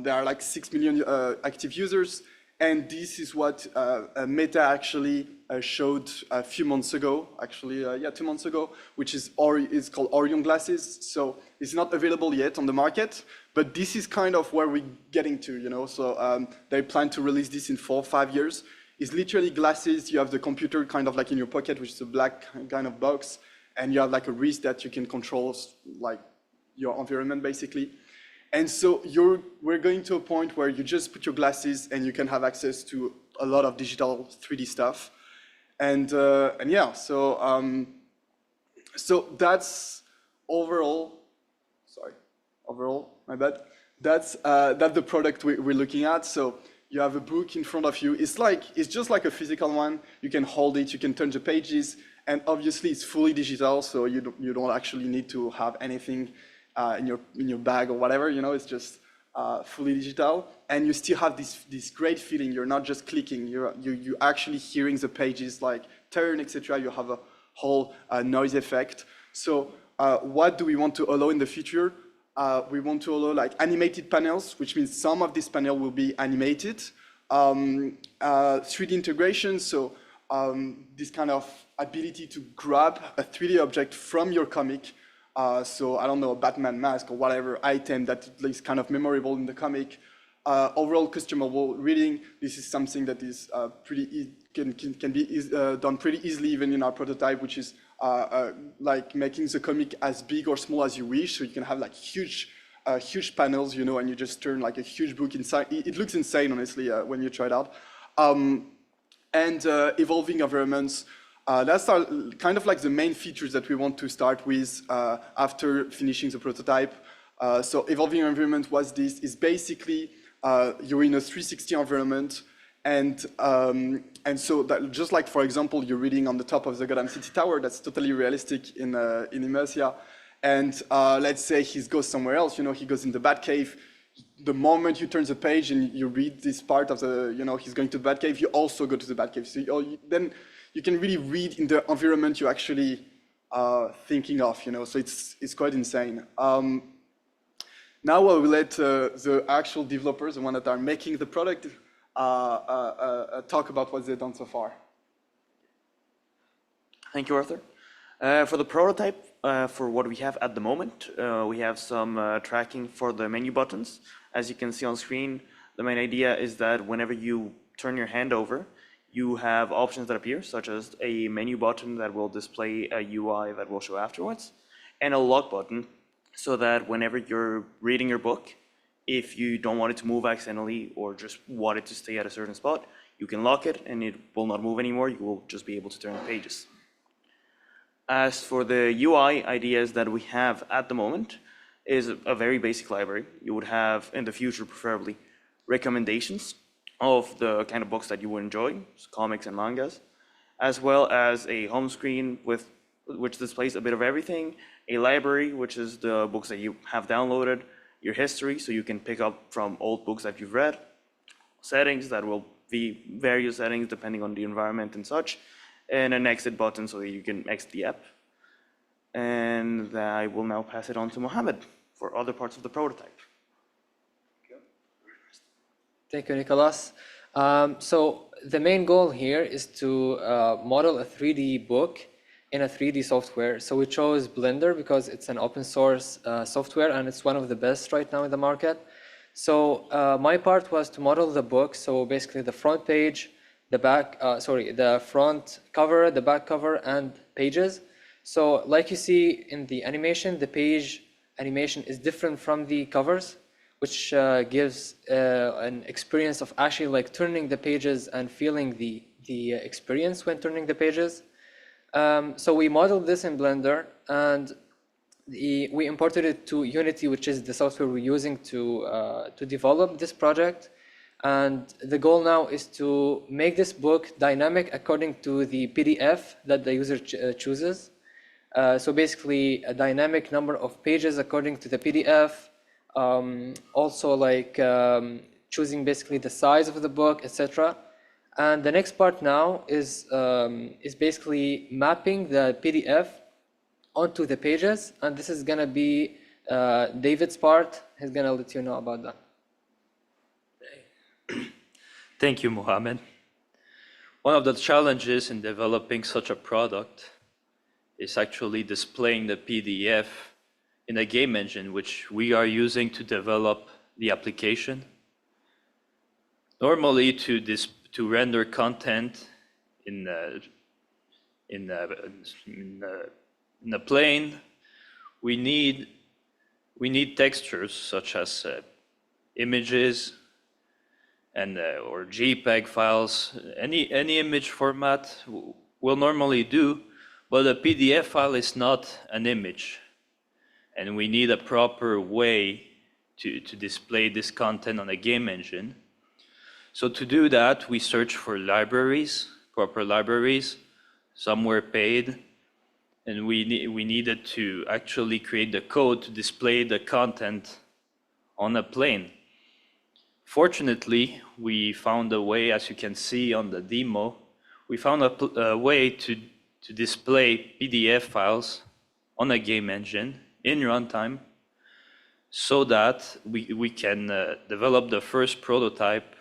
There are like 6 million active users, and this is what Meta actually showed a few months ago, actually, 2 months ago, which is called Orion glasses. So it's not available yet on the market, but this is kind of where we're getting to, you know. So they plan to release this in 4 or 5 years. It's literally glasses. You have the computer kind of like in your pocket, which is a black kind of box, and you have like a wrist that you can control like your environment basically. And so we're going to a point where you just put your glasses and you can have access to a lot of digital 3D stuff. And yeah, so that's overall, my bad. That's the product we're looking at. So you have a book in front of you. It's just like a physical one. You can hold it, you can turn the pages, and obviously it's fully digital, so you don't actually need to have anything in your bag or whatever, you know, it's just fully digital, and you still have this great feeling. You're not just clicking, you're actually hearing the pages like turn, etc. You have a whole noise effect. So what do we want to allow in the future? We want to allow like animated panels, which means some of this panel will be animated. 3D integration, so this kind of ability to grab a 3D object from your comic. So I don't know, a Batman mask or whatever item that is kind of memorable in the comic. Overall customizable reading, this is something that is can be done pretty easily even in our prototype, which is like making the comic as big or small as you wish. So you can have like huge panels, you know, and you just turn like a huge book inside. It looks insane, honestly, when you try it out. And evolving environments. That's kind of like the main features that we want to start with after finishing the prototype. So evolving environment was this, is basically you're in a 360 environment, and so that just like, for example, you're reading on the top of the Gotham City Tower, that's totally realistic in Immersia. And let's say he goes somewhere else, you know, he goes in the Batcave. The moment you turn the page and you read this part of the, you know, he's going to the Batcave, you also go to the Batcave. So then you can really read in the environment you're actually thinking of, you know, so it's quite insane. Now I will let the actual developers, the ones that are making the product, talk about what they've done so far. Thank you, Arthur. For the prototype, for what we have at the moment, we have some tracking for the menu buttons. As you can see on screen, the main idea is that whenever you turn your hand over, you have options that appear, such as a menu button that will display a UI that will show afterwards, and a lock button, so that whenever you're reading your book, if you don't want it to move accidentally or just want it to stay at a certain spot, you can lock it and it will not move anymore. You will just be able to turn the pages. As for the UI ideas that we have at the moment, is a very basic library. You would have, in the future preferably, recommendations of the kind of books that you would enjoy, so comics and mangas, as well as a home screen which displays a bit of everything, a library, which is the books that you have downloaded, your history, so you can pick up from old books that you've read, settings that will be various settings depending on the environment and such, and an exit button so that you can exit the app. And I will now pass it on to Mohammed for other parts of the prototype. Thank you, Nicolas. So the main goal here is to model a 3D book in a 3D software. So we chose Blender because it's an open source software and it's one of the best right now in the market. So my part was to model the book. So basically the front page, the front cover, the back cover, and pages. So like you see in the animation, the page animation is different from the covers, which gives an experience of actually like turning the pages and feeling the experience when turning the pages. So we modeled this in Blender, and we imported it to Unity, which is the software we're using to develop this project. And the goal now is to make this book dynamic according to the PDF that the user chooses. So basically a dynamic number of pages according to the PDF. Also like choosing basically the size of the book, etc. And the next part now is basically mapping the PDF onto the pages, and this is gonna be David's part. He's gonna let you know about that. Thank you, Mohammed. One of the challenges in developing such a product is actually displaying the PDF in a game engine, which we are using to develop the application. Normally, to render content in a plane, we need textures such as images and or JPEG files. Any image format will normally do, but a PDF file is not an image, and we need a proper way to display this content on a game engine. So to do that, we search for libraries, proper libraries. Some were paid, and we needed to actually create the code to display the content on a plane. Fortunately, we found a way, as you can see on the demo, we found a way to display PDF files on a game engine in runtime, so that we can develop the first prototype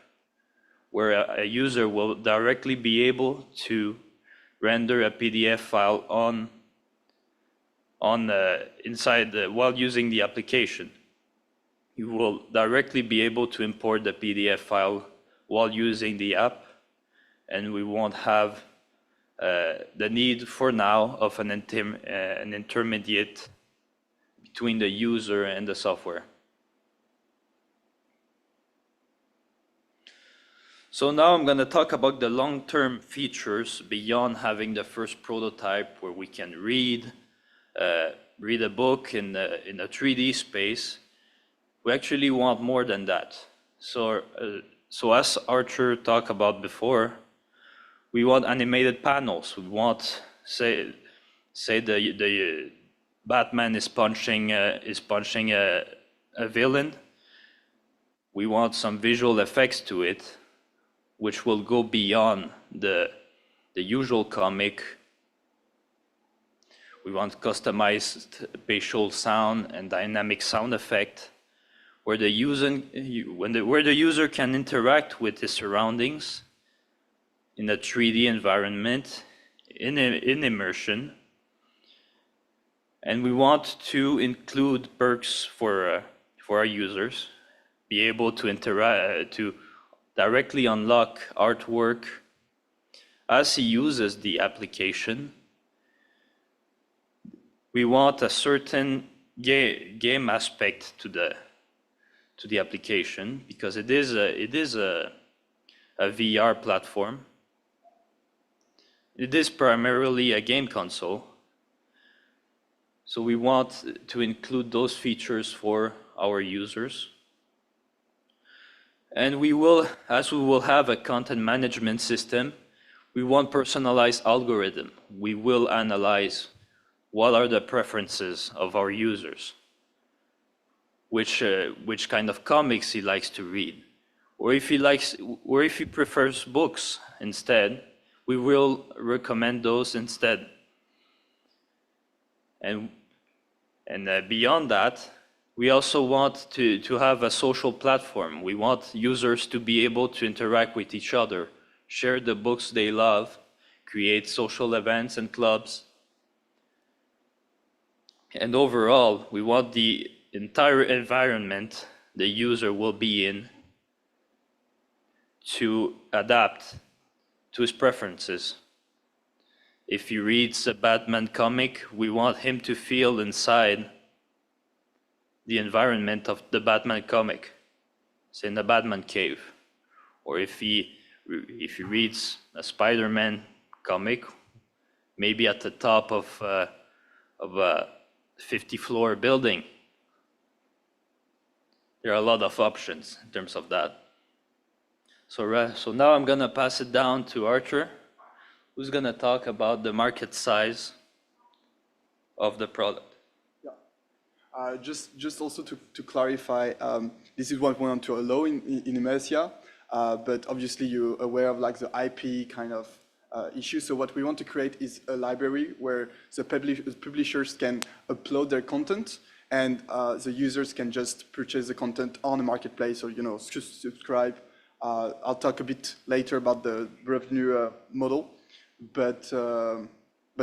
where a user will directly be able to render a PDF file while using the application. You will directly be able to import the PDF file while using the app, and we won't have the need for now of an intermediate between the user and the software. So now I'm going to talk about the long-term features beyond having the first prototype where we can read a book in a 3D space. We actually want more than that. So as Archer talked about before, we want animated panels. We want, say the Batman is punching a villain. We want some visual effects to it, which will go beyond the usual comic. We want customized spatial sound and dynamic sound effect, where the user can interact with his surroundings in a 3D environment, in immersion. And we want to include perks for our users, be able to interact, to directly unlock artwork as he uses the application. We want a certain game aspect to the application, because it is a VR platform. It is primarily a game console. So we want to include those features for our users. And as we will have a content management system, we want personalized algorithm. We will analyze what are the preferences of our users, which kind of comics he likes to read, or if he prefers books instead, we will recommend those instead. And beyond that, we also want to have a social platform. We want users to be able to interact with each other, share the books they love, create social events and clubs. And overall, we want the entire environment the user will be in to adapt to his preferences. If he reads a Batman comic, we want him to feel inside the environment of the Batman comic, say in the Batman cave. Or if he reads a Spider-Man comic, maybe at the top of a 50-floor building. There are a lot of options in terms of that. So now I'm gonna pass it down to Archer, who's gonna talk about the market size of the product. Just also to clarify, this is what we want to allow in Immersia, but obviously you're aware of like the IP kind of issue. So what we want to create is a library where the publishers can upload their content, and the users can just purchase the content on the marketplace, or just subscribe. I'll talk a bit later about the revenue model, but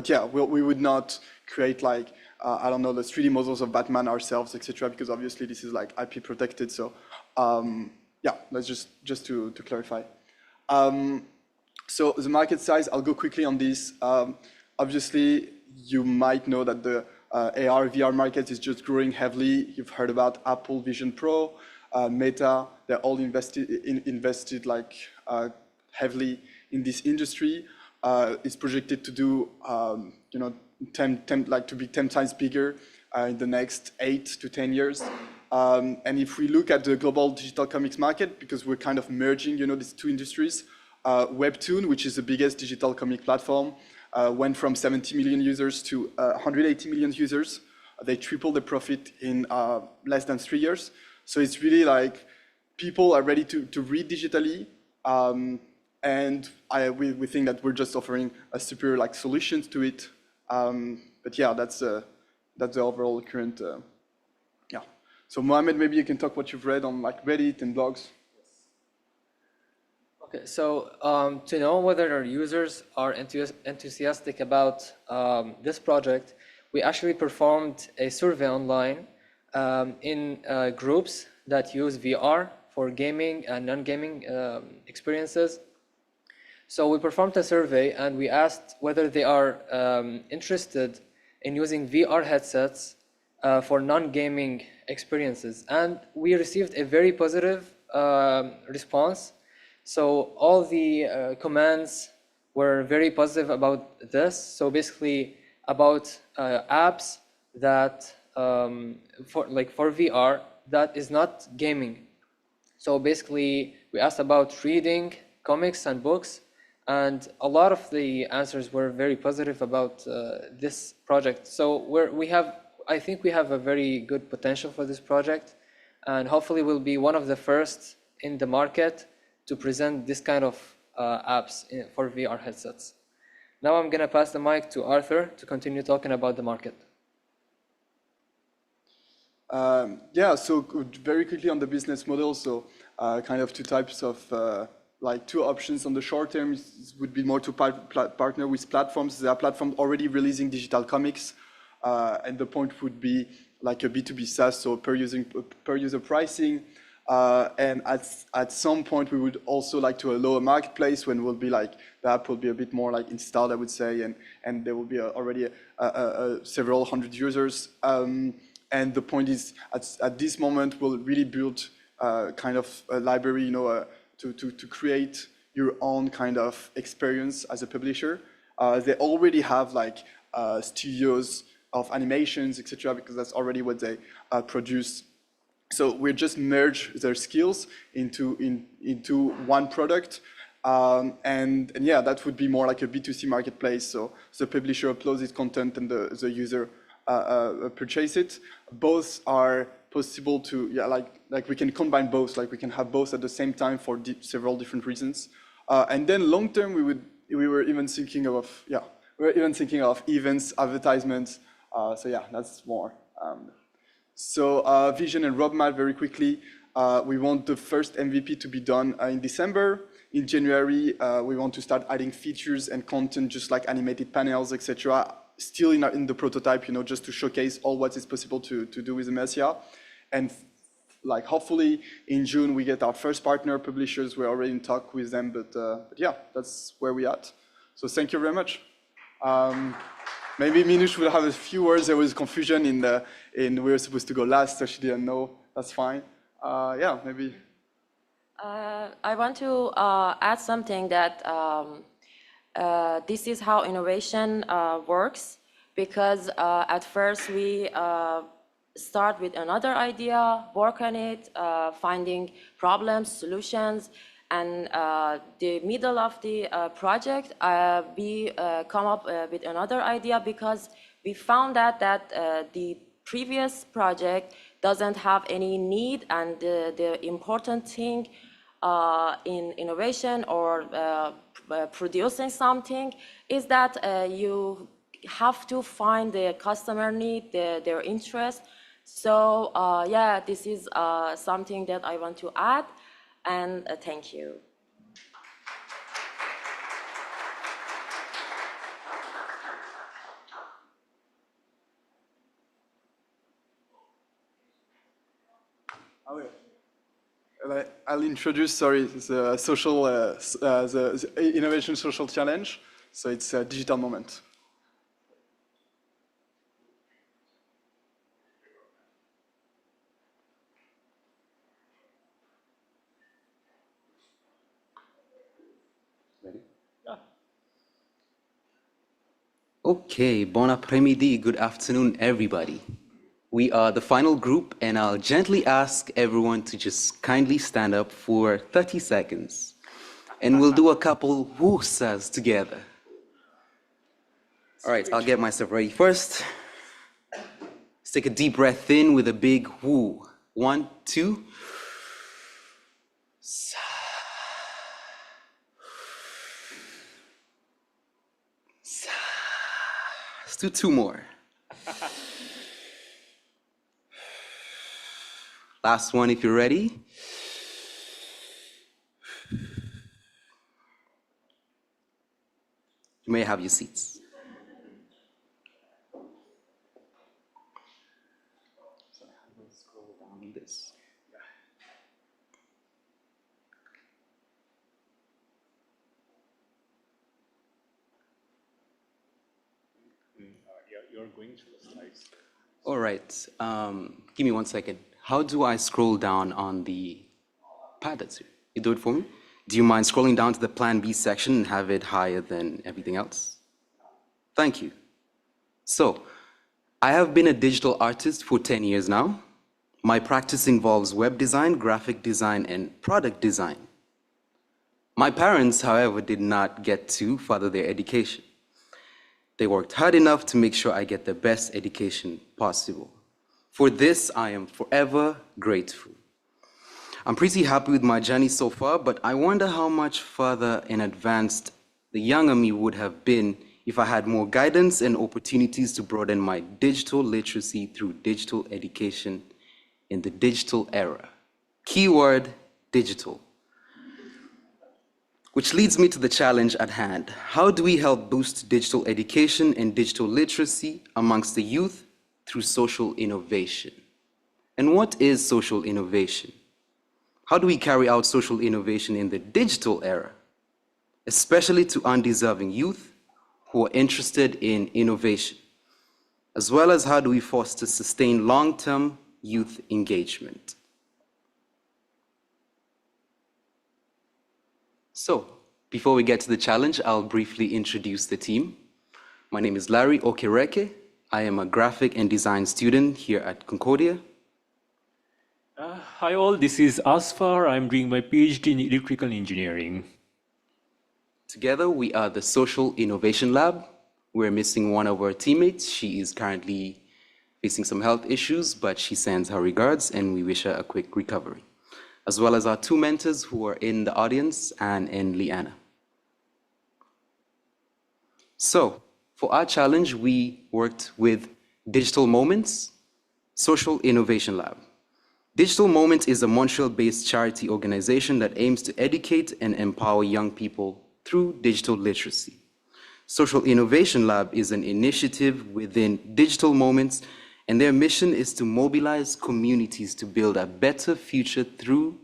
yeah, we would not create like I don't know, the 3D models of Batman ourselves, etc. Because obviously this is like IP protected. So yeah, let's just to clarify. So the market size, I'll go quickly on this. Obviously, you might know that the AR, VR market is just growing heavily. You've heard about Apple Vision Pro, Meta. They're all invested like heavily in this industry. It's projected to do, to be 10 times bigger in the next 8 to 10 years. And if we look at the global digital comics market, because we're kind of merging, these two industries, Webtoon, which is the biggest digital comic platform, went from 70 million users to 180 million users. They tripled the profit in less than 3 years. So it's really like people are ready to read digitally. And we think that we're just offering a superior like solutions to it. But yeah, that's the overall current. Yeah. So Mohamed, maybe you can talk what you've read on like Reddit and blogs. Okay, so to know whether our users are enthusiastic about this project, we actually performed a survey online in groups that use VR for gaming and non-gaming experiences. So we performed a survey and we asked whether they are interested in using VR headsets for non-gaming experiences. And we received a very positive response. So all the comments were very positive about this. So basically about apps that for VR that is not gaming. So basically we asked about reading comics and books, and a lot of the answers were very positive about this project. So I think we have a very good potential for this project, and hopefully we'll be one of the first in the market to present this kind of apps for VR headsets. Now I'm gonna pass the mic to Arthur to continue talking about the market. Yeah, so very quickly on the business model. So kind of two types of, like two options on the short term would be more to partner with platforms. There are platforms already releasing digital comics. And the point would be like a B2B SaaS, so per user pricing. And at some point, we would also like to allow a marketplace when we'll be like, the app will be a bit more like installed, I would say, and there will be already several hundred users. And the point is, at this moment, we'll really build kind of a library, to create your own kind of experience as a publisher. They already have like studios of animations, etc., because that's already what they produce. So we just merge their skills into one product, and yeah, that would be more like a B2C marketplace. So the publisher uploads its content and the user purchase it. Both are possible to, yeah, like we can combine both, like we can have both at the same time for several different reasons. And then long term, we were even thinking of events, advertisements. So yeah, that's more. So vision and roadmap very quickly. We want the first MVP to be done in December. In January, we want to start adding features and content, just like animated panels, etc. Still in the prototype, just to showcase all what is possible to do with Immersia. And like hopefully in June we get our first partner publishers. We're already in talk with them, but yeah, that's where we're at. So thank you very much. Maybe Minoush will have a few words. There was confusion in we were supposed to go last, so she didn't know. That's fine. Yeah, maybe. I want to add something that this is how innovation works, because at first we start with another idea, work on it, finding problems, solutions, and the middle of the project, we come up with another idea, because we found that the previous project doesn't have any need, and the important thing in innovation or producing something is that you have to find the customer need, their interest. So yeah, this is something that I want to add, and thank you. I'll introduce, the social, the Innovation Social Challenge. So it's a digital moment. Okay, bon après-midi, good afternoon, everybody. We are the final group, and I'll gently ask everyone to just kindly stand up for 30 seconds. And we'll do a couple woosas together. All right, I'll get myself ready first. Let's take a deep breath in with a big woo. 1, 2. Let's do 2 more. Last one if you're ready. You may have your seats. So how do I scroll down this? You're going through the slides. All right, give me 1 second. How do I scroll down on the pad that's here? You do it for me? Do you mind scrolling down to the Plan B section and have it higher than everything else? Thank you. So, I have been a digital artist for 10 years now. My practice involves web design, graphic design, and product design. My parents, however, did not get to further their education. They worked hard enough to make sure I get the best education possible. For this, I am forever grateful. I'm pretty happy with my journey so far, but I wonder how much further and advanced the younger me would have been if I had more guidance and opportunities to broaden my digital literacy through digital education in the digital era. Keyword, digital. Which leads me to the challenge at hand. How do we help boost digital education and digital literacy amongst the youth through social innovation? And what is social innovation? How do we carry out social innovation in the digital era, especially to undeserving youth who are interested in innovation, as well as how do we foster sustained long-term youth engagement? So, before we get to the challenge, I'll briefly introduce the team. My name is Larry Okereke. I am a graphic and design student here at Concordia. Hi all, this is Asfar. I'm doing my PhD in electrical engineering. Together, we are the Social Innovation Lab. We're missing one of our teammates. She is currently facing some health issues, but she sends her regards and we wish her a quick recovery. As well as our 2 mentors who are in the audience, Anne and Leanna. So, for our challenge, we worked with Digital Moments, Social Innovation Lab. Digital Moments is a Montreal-based charity organization that aims to educate and empower young people through digital literacy. Social Innovation Lab is an initiative within Digital Moments, and their mission is to mobilize communities to build a better future through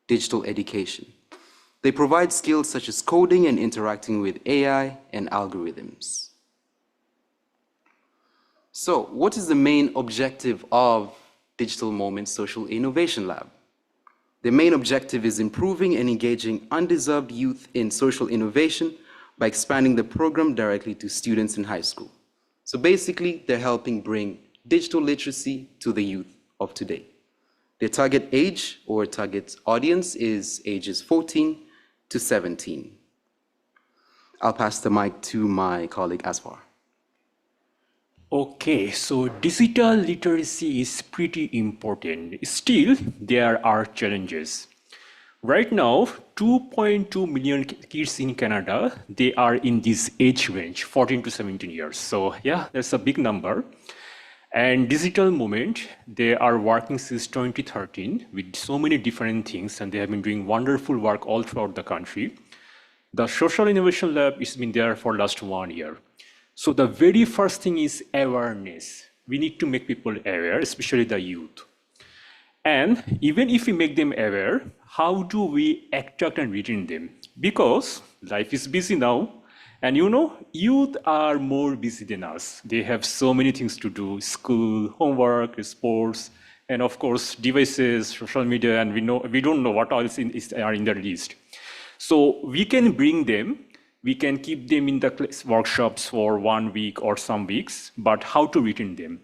digital education. They provide skills such as coding and interacting with AI and algorithms. So, what is the main objective of Digital Moments Social Innovation Lab? The main objective is improving and engaging undeserved youth in social innovation by expanding the program directly to students in high school. So basically, they're helping bring digital literacy to the youth of today. Their target age or target audience is ages 14 to 17. I'll pass the mic to my colleague Asfar. Okay, so digital literacy is pretty important. Still, there are challenges. Right now, 2.2 million kids in Canada, they are in this age range, 14 to 17 years. So yeah, that's a big number. And Digital Movement, they are working since 2013 with so many different things, and they have been doing wonderful work all throughout the country. The Social Innovation Lab has been there for last 1 year. So the very first thing is awareness. We need to make people aware, especially the youth. And even if we make them aware, how do we attract and retain them? Because life is busy now. And you know, youth are more busy than us. They have so many things to do, school, homework, sports, and of course, devices, social media, and we don't know what else are in their list. So we can bring them, we can keep them in the workshops for 1 week or some weeks, but how to retain them?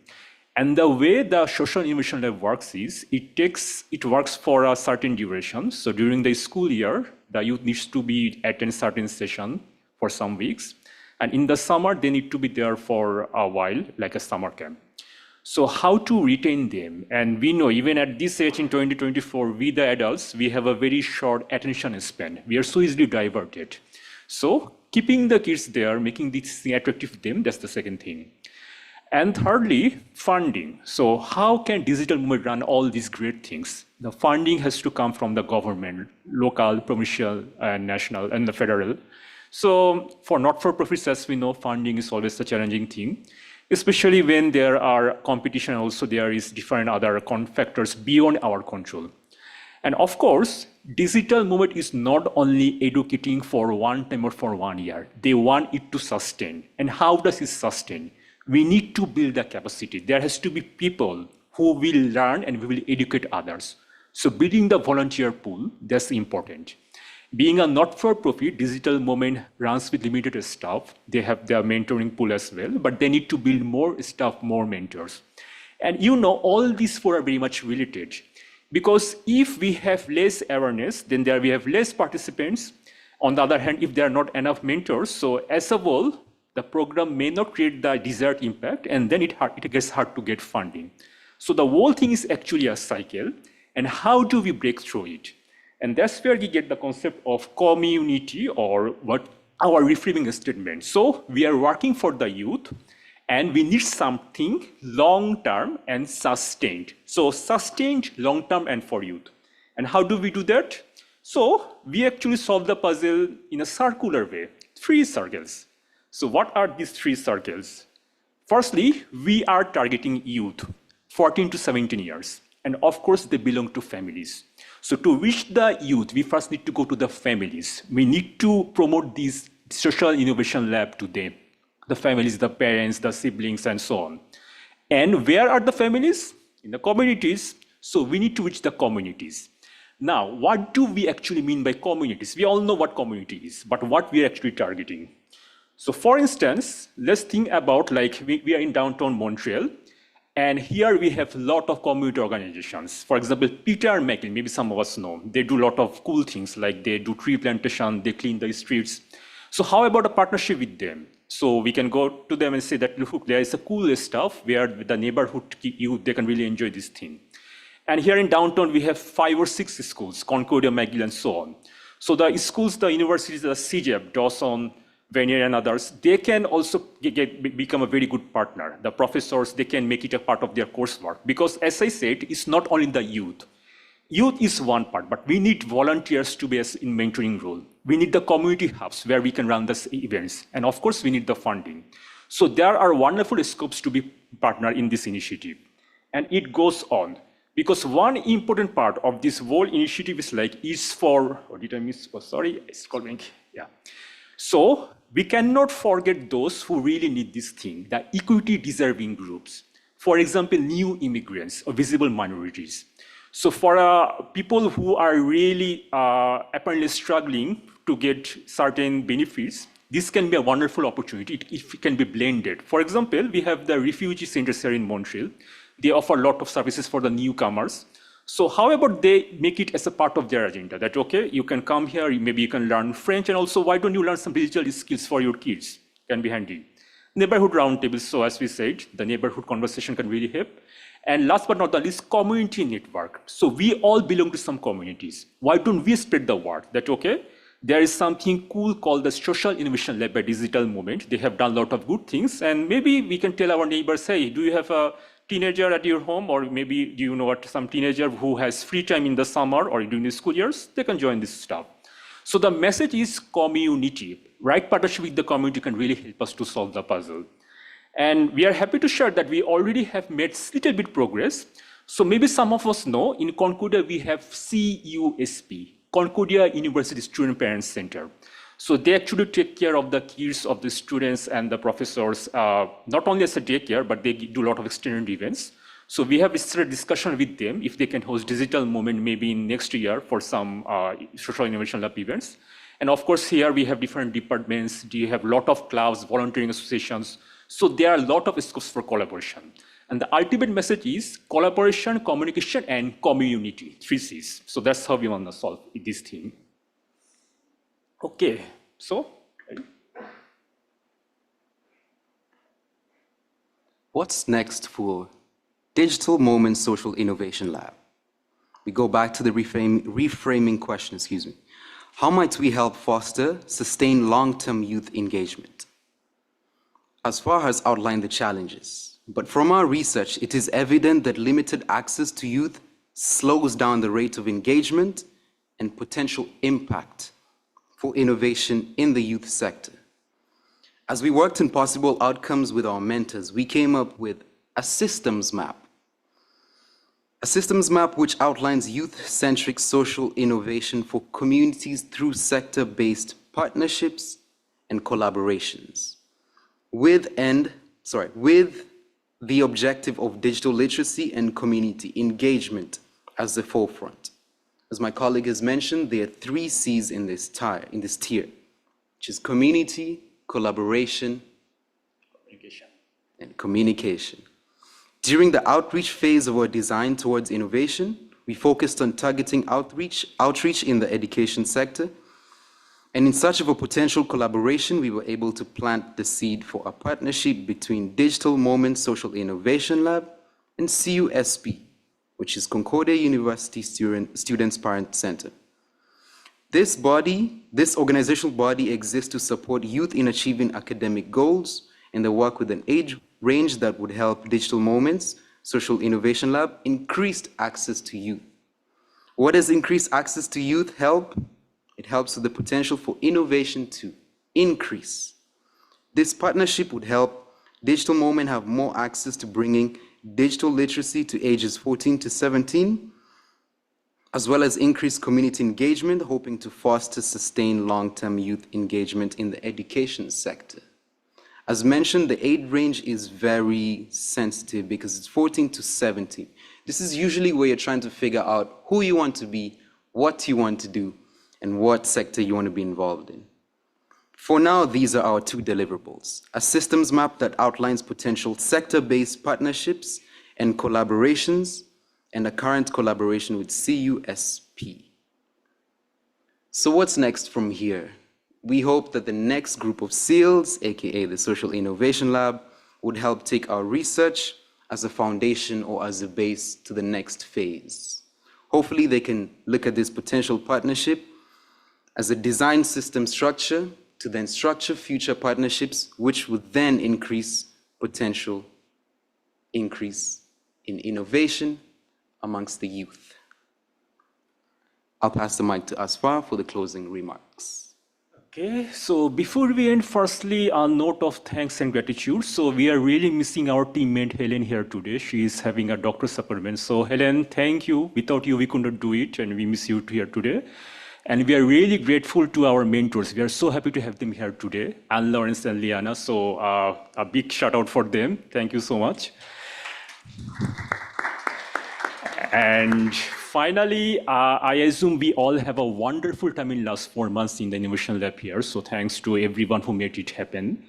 And the way the Social Innovation Lab works is, it works for a certain duration. So during the school year, the youth needs to be attend certain session for some weeks. And in the summer, they need to be there for a while, like a summer camp. So how to retain them? And we know even at this age in 2024, we the adults, we have a very short attention span. We are so easily diverted. So keeping the kids there, making this thing attractive to them, that's the second thing. And thirdly, funding. So how can Digital Movement run all these great things? The funding has to come from the government, local, provincial, and national, and the federal. So for not-for-profits, as we know, funding is always a challenging thing, especially when there are competition. Also, there is different other factors beyond our control. And of course, Digital Movement is not only educating for 1 time or for 1 year. They want it to sustain. And how does it sustain? We need to build the capacity. There has to be people who will learn and we will educate others. So building the volunteer pool, that's important. Being a not-for-profit, Digital Movement runs with limited staff. They have their mentoring pool as well, but they need to build more staff, more mentors. And you know, all these four are very much related. Because if we have less awareness, then we have less participants. On the other hand, if there are not enough mentors, so as a whole, the program may not create the desired impact, and then it gets hard to get funding. So the whole thing is actually a cycle, and how do we break through it? And that's where we get the concept of community, or what our reframing statement. So we are working for the youth, and we need something long-term and sustained. So sustained, long-term, and for youth. And how do we do that? So we actually solve the puzzle in a circular way, 3 circles. So what are these 3 circles? Firstly, we are targeting youth, 14 to 17 years. And of course, they belong to families. So to reach the youth, we first need to go to the families. We need to promote this social innovation lab to them. The families, the parents, the siblings, and so on. And where are the families? In the communities. So we need to reach the communities. Now, what do we actually mean by communities? We all know what community is, but what we are actually targeting. So for instance, let's think about like we are in downtown Montreal, and here we have a lot of community organizations. For example, Peter and McLean, maybe some of us know, they do a lot of cool things, like they do tree plantation, they clean the streets. So how about a partnership with them? So we can go to them and say that, look, there is a cool stuff where the neighborhood youth, they can really enjoy this thing. And here in downtown, we have 5 or 6 schools, Concordia, McGill, and so on. So the schools, the universities, the CJEP, Dawson, Vanier, and others, they can also become a very good partner. The professors, they can make it a part of their coursework. Because as I said, it's not only the youth. Youth is one part, but we need volunteers to be in mentoring role. We need the community hubs where we can run these events. And of course, we need the funding. So there are wonderful scopes to be partner in this initiative. And it goes on. Because one important part of this whole initiative is for, or did I miss, oh, sorry, it's calling, yeah. So we cannot forget those who really need this thing, the equity deserving groups. For example, new immigrants or visible minorities. So for people who are really apparently struggling to get certain benefits, this can be a wonderful opportunity if it can be blended. For example, we have the refugee centers here in Montreal. They offer a lot of services for the newcomers. So how about they make it as a part of their agenda that, okay, you can come here, maybe you can learn French, and also why don't you learn some digital skills for your kids? Can be handy. Neighborhood roundtables, so as we said, the neighborhood conversation can really help. And last but not the least, community network. So we all belong to some communities. Why don't we spread the word that, okay, there is something cool called the Social Innovation Lab by Digital Movement. They have done a lot of good things. And maybe we can tell our neighbors, hey, do you have a teenager at your home? Or maybe do you know what, some teenager who has free time in the summer or during the school years? They can join this stuff. So the message is community. Right partnership with the community can really help us to solve the puzzle. And we are happy to share that we already have made little bit progress. So maybe some of us know in Concordia we have CUSP, Concordia University Student Parents Center. So they actually take care of the kids of the students and the professors, not only as a daycare, but they do a lot of extended events. So we have started discussion with them if they can host digital moment maybe in next year for some social innovation lab events. And of course, here we have different departments. We have a lot of clubs, volunteering associations. So there are a lot of scopes for collaboration. And the ultimate message is collaboration, communication, and community, 3 Cs. So that's how we want to solve this theme. Okay, so. What's next for Digital Moment Social Innovation Lab? We go back to the reframing question, How might we help foster, sustain long-term youth engagement? Asfar has outlined the challenges, but from our research, it is evident that limited access to youth slows down the rate of engagement and potential impact for innovation in the youth sector. As we worked in possible outcomes with our mentors, we came up with a systems map. A systems map which outlines youth-centric social innovation for communities through sector-based partnerships and collaborations, with the objective of digital literacy and community engagement as the forefront. As my colleague has mentioned, there are 3 Cs in this tier, which is community, collaboration, and communication. During the outreach phase of our design towards innovation, we focused on targeting outreach in the education sector. And in search of a potential collaboration, we were able to plant the seed for a partnership between Digital Moment Social Innovation Lab and CUSP, which is Concordia University Students Parent Center. This organizational body exists to support youth in achieving academic goals and the work with an age range that would help Digital Moments Social Innovation Lab increase access to youth. What does increased access to youth help? It helps with the potential for innovation to increase. This partnership would help Digital Moment have more access to bringing digital literacy to ages 14 to 17, as well as increase community engagement, hoping to foster sustained long-term youth engagement in the education sector. As mentioned, the age range is very sensitive because it's 14 to 17. This is usually where you're trying to figure out who you want to be, what you want to do, and what sector you want to be involved in. For now, these are our 2 deliverables: a systems map that outlines potential sector-based partnerships and collaborations, and a current collaboration with CUSP. So what's next from here? We hope that the next group of SEALs, aka the Social Innovation Lab, would help take our research as a foundation or as a base to the next phase. Hopefully they can look at this potential partnership as a design system structure to then structure future partnerships, which would then increase potential increase in innovation amongst the youth. I'll pass the mic to Asfar for the closing remarks. Okay, so before we end, firstly, a note of thanks and gratitude. So we are really missing our teammate Helen here today. She is having a doctor's appointment. So Helen, thank you. Without you, we could not do it, and we miss you here today. And we are really grateful to our mentors. We are so happy to have them here today, Ann-Louise and Liana. So a big shout out for them. Thank you so much. And finally, I assume we all have a wonderful time in last 4 months in the Innovation Lab here. So thanks to everyone who made it happen.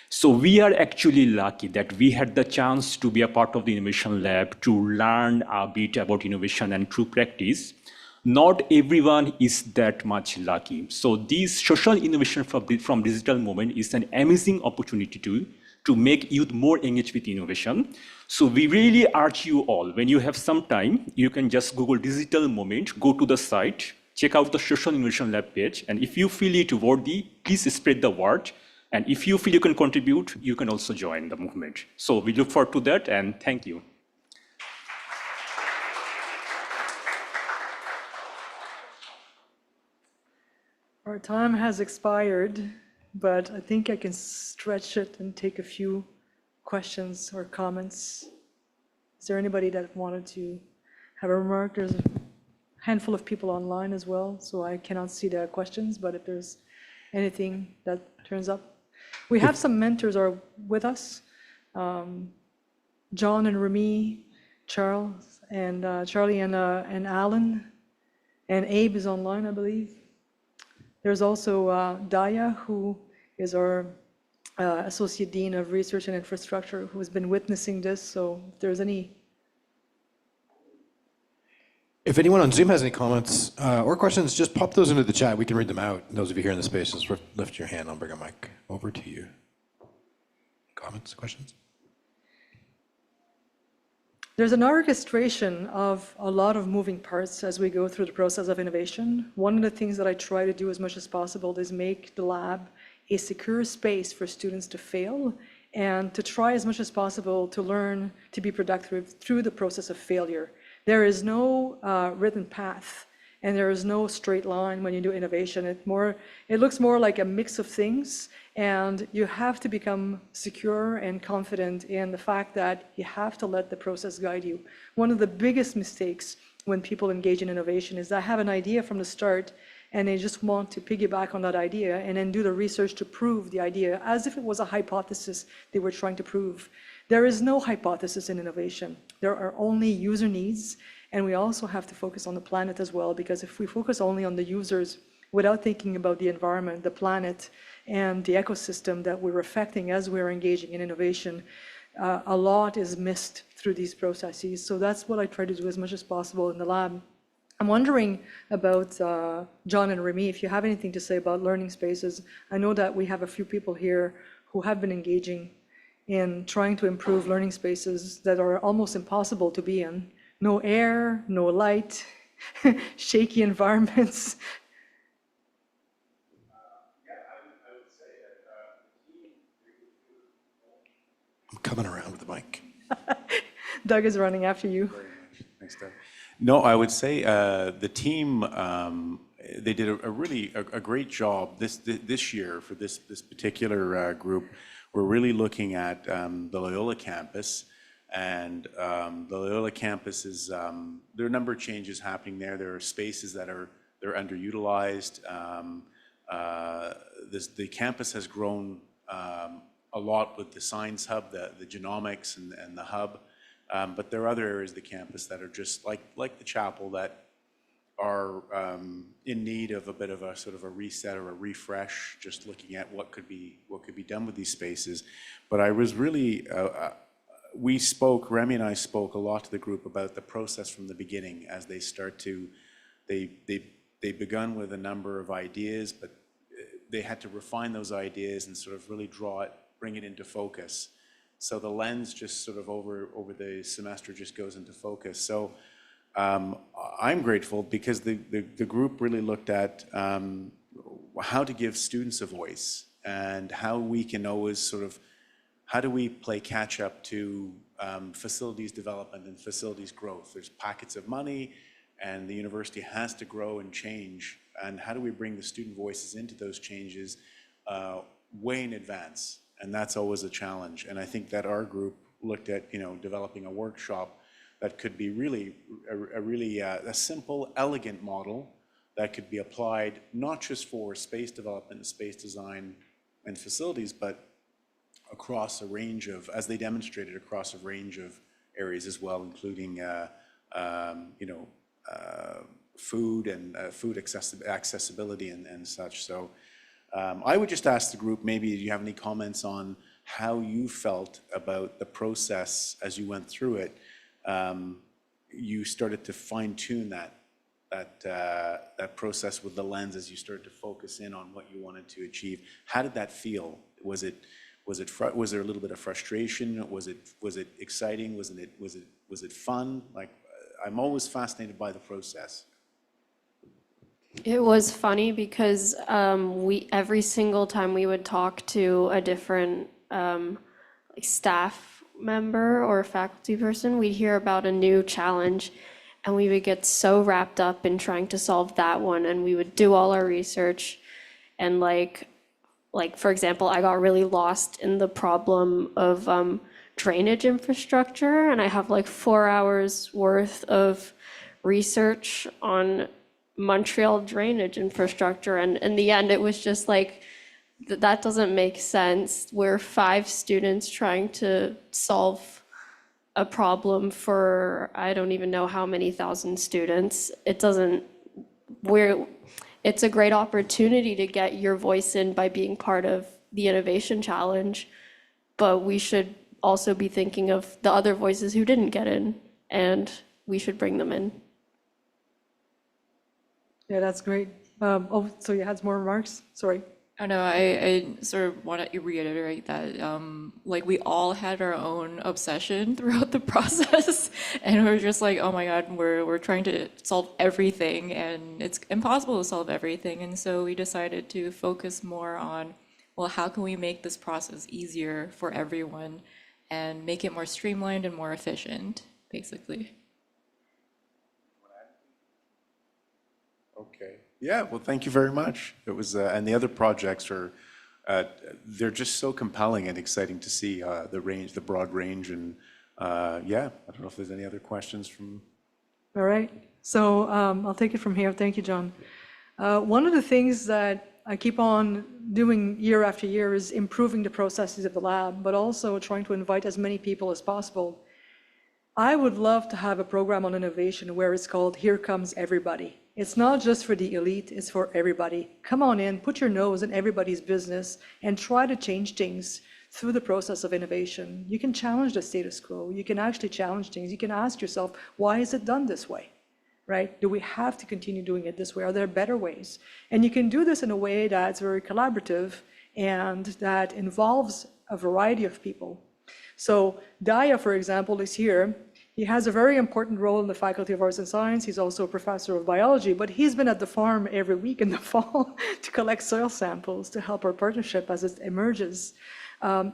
So we are actually lucky that we had the chance to be a part of the Innovation Lab to learn a bit about innovation and true practice. Not everyone is that much lucky. So this social innovation from Digital Moment is an amazing opportunity to make youth more engaged with innovation. So we really urge you all, when you have some time, you can just Google digital moment, go to the site, check out the Social Innovation Lab page, and if you feel it worthy, please spread the word. And if you feel you can contribute, you can also join the movement. So we look forward to that, and thank you. Our time has expired, but I think I can stretch it and take a few questions or comments. Is there anybody that wanted to have a remark? There's a handful of people online as well, so I cannot see the questions, but if there's anything that turns up. We have some mentors are with us. John and Remy, Charles, and Charlie and Alan, and Abe is online, I believe. There's also Daya, who is our Associate Dean of Research and Infrastructure, who has been witnessing this. So if there's any... If anyone on Zoom has any comments or questions, just pop those into the chat. We can read them out. Those of you here in the space, just lift your hand. I'll bring a mic over to you. Comments, questions? There's an orchestration of a lot of moving parts as we go through the process of innovation. One of the things that I try to do as much as possible is make the lab a secure space for students to fail and to try as much as possible to learn to be productive through the process of failure. There is no written path, and there is no straight line when you do innovation. It looks more like a mix of things, and you have to become secure and confident in the fact that you have to let the process guide you. One of the biggest mistakes when people engage in innovation is they have an idea from the start, and they just want to piggyback on that idea and then do the research to prove the idea as if it was a hypothesis they were trying to prove. There is no hypothesis in innovation. There are only user needs, and we also have to focus on the planet as well, because if we focus only on the users without thinking about the environment, the planet, and the ecosystem that we're affecting as we're engaging in innovation, a lot is missed through these processes. So that's what I try to do as much as possible in the lab. I'm wondering about John and Remy, if you have anything to say about learning spaces. I know that we have a few people here who have been engaging in trying to improve learning spaces that are almost impossible to be in. No air, no light, shaky environments. I'm coming around with the mic. Doug is running after you. Thanks, Doug. No, I would say the team, they did a great job this year for this particular group. We're really looking at the Loyola campus, and the Loyola campus is, there are a number of changes happening there. There are spaces that they're underutilized. The campus has grown a lot with the science hub, the genomics and the hub, but there are other areas of the campus that are just like the chapel that are in need of a bit of a sort of a reset or a refresh, just looking at what could be done with these spaces. But I was really, Remy and I spoke a lot to the group about the process from the beginning as they start to, they begun with a number of ideas, but they had to refine those ideas and sort of really bring it into focus. So the lens just sort of over the semester just goes into focus. So I'm grateful because the group really looked at how to give students a voice and how we can always sort of, how do we play catch up to facilities development and facilities growth? There's pockets of money and the university has to grow and change. And how do we bring the student voices into those changes way in advance? And that's always a challenge. And I think that our group looked at, developing a workshop that could be really a simple, elegant model that could be applied not just for space development and space design and facilities, but across a range of, as they demonstrated, across a range of areas as well, including food and food accessibility and such. So I would just ask the group, maybe do you have any comments on how you felt about the process as you went through it? You started to fine tune that process with the lens as you started to focus in on what you wanted to achieve. How did that feel? Was Was there a little bit of frustration? Was it exciting? Was it fun? Like, I'm always fascinated by the process. It was funny because every single time we would talk to a different like staff member or faculty person, we'd hear about a new challenge, and we would get so wrapped up in trying to solve that one, and we would do all our research, and like for example, I got really lost in the problem of drainage infrastructure, and I have like 4 hours worth of research on Montreal drainage infrastructure, and in the end it was just like, that doesn't make sense. We're 5 students trying to solve a problem for I don't even know how many thousand students. It's a great opportunity to get your voice in by being part of the innovation challenge, but we should also be thinking of the other voices who didn't get in, and we should bring them in. Yeah, that's great. So you had some more remarks? Sorry. I know, I sort of want to reiterate that, like, we all had our own obsession throughout the process, and we're just like, oh my God, we're trying to solve everything, and it's impossible to solve everything, and so we decided to focus more on, well, how can we make this process easier for everyone and make it more streamlined and more efficient, basically. Okay. Yeah, well, thank you very much. It was, and the other projects are, they're just so compelling and exciting to see the broad range, and yeah, I don't know if there's any other questions from. All right, so I'll take it from here. Thank you, John. One of the things that I keep on doing year after year is improving the processes of the lab, but also trying to invite as many people as possible. I would love to have a program on innovation where it's called Here Comes Everybody. It's not just for the elite, it's for everybody. Come on in, put your nose in everybody's business, and try to change things through the process of innovation. You can challenge the status quo. You can actually challenge things. You can ask yourself, why is it done this way, right? Do we have to continue doing it this way? Are there better ways? And you can do this in a way that's very collaborative and that involves a variety of people. So Daya, for example, is here. He has a very important role in the Faculty of Arts and Science. He's also a professor of biology, but he's been at the farm every week in the fall to collect soil samples to help our partnership as it emerges.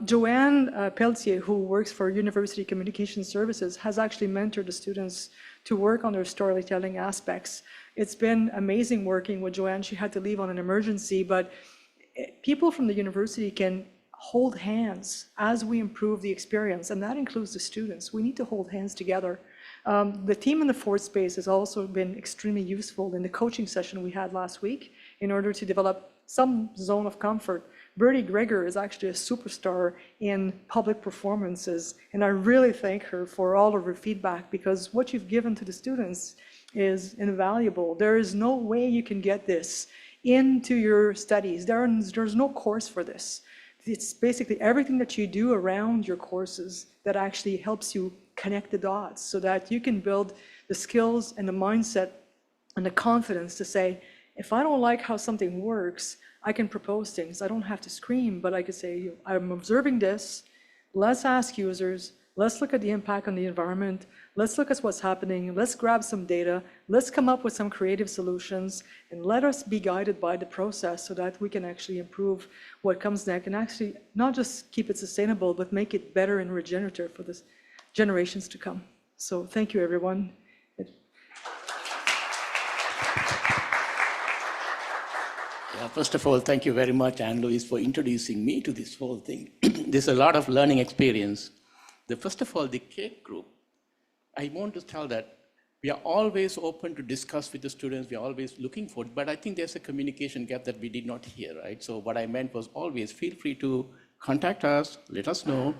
Joanne Pelletier, who works for University Communication Services, has actually mentored the students to work on their storytelling aspects. It's been amazing working with Joanne. She had to leave on an emergency, but people from the university can hold hands as we improve the experience, and that includes the students. We need to hold hands together. The team in the fourth space has also been extremely useful in the coaching session we had last week in order to develop some zone of comfort. Bertie Gregor is actually a superstar in public performances, and I really thank her for all of her feedback, because what you've given to the students is invaluable. There is no way you can get this into your studies. There's no course for this. It's basically everything that you do around your courses that actually helps you connect the dots so that you can build the skills and the mindset and the confidence to say, if I don't like how something works, I can propose things. I don't have to scream, but I could say, I'm observing this. Let's ask users. Let's look at the impact on the environment. Let's look at what's happening. Let's grab some data. Let's come up with some creative solutions, and let us be guided by the process so that we can actually improve what comes next, and actually not just keep it sustainable, but make it better and regenerative for the generations to come. So thank you, everyone. Yeah, first of all, thank you very much, Ann-Louise, for introducing me to this whole thing. There's a lot of learning experience. First of all, the CAPE group, I want to tell that we are always open to discuss with the students. We are always looking for it, but I think there's a communication gap that we did not hear, right? So what I meant was always feel free to contact us, let us know.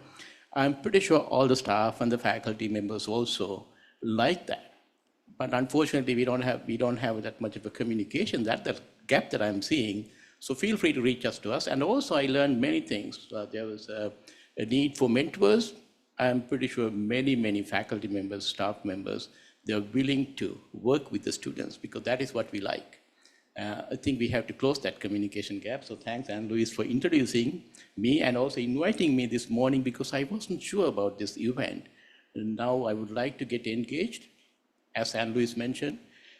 I'm pretty sure all the staff and the faculty members also like that. But unfortunately, we don't have that much of a communication. That's the gap that I'm seeing. So feel free to reach out to us. And also, I learned many things. There was a need for mentors. I'm pretty sure many faculty members, staff members, they're willing to work with the students because that is what we like. I think we have to close that communication gap. So thanks, Ann-Louise, for introducing me and also inviting me this morning because I wasn't sure about this event. And now I would like to get engaged, as Ann-Louise mentioned.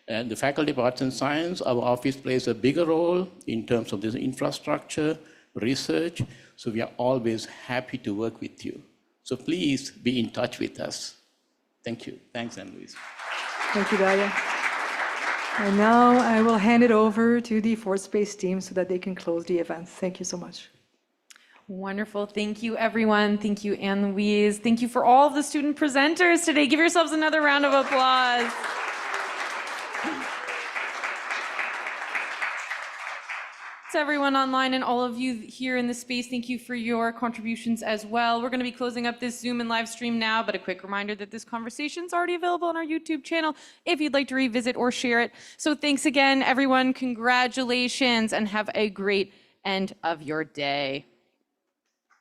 And the Faculty of Arts and Science, our office plays a bigger role in terms of this infrastructure, research. So we are always happy to work with you. So please be in touch with us. Thank you. Thanks, Ann-Louise. Thank you, Daya. And now I will hand it over to the Fourth Space team so that they can close the event. Thank you so much. Wonderful. Thank you, everyone. Thank you, Ann-Louise. Thank you for all of the student presenters today. Give yourselves another round of applause. To everyone online and all of you here in the space, thank you for your contributions as well. We're going to be closing up this Zoom and live stream now, but a quick reminder that this conversation is already available on our YouTube channel if you'd like to revisit or share it. So thanks again, everyone. Congratulations, and have a great end of your day.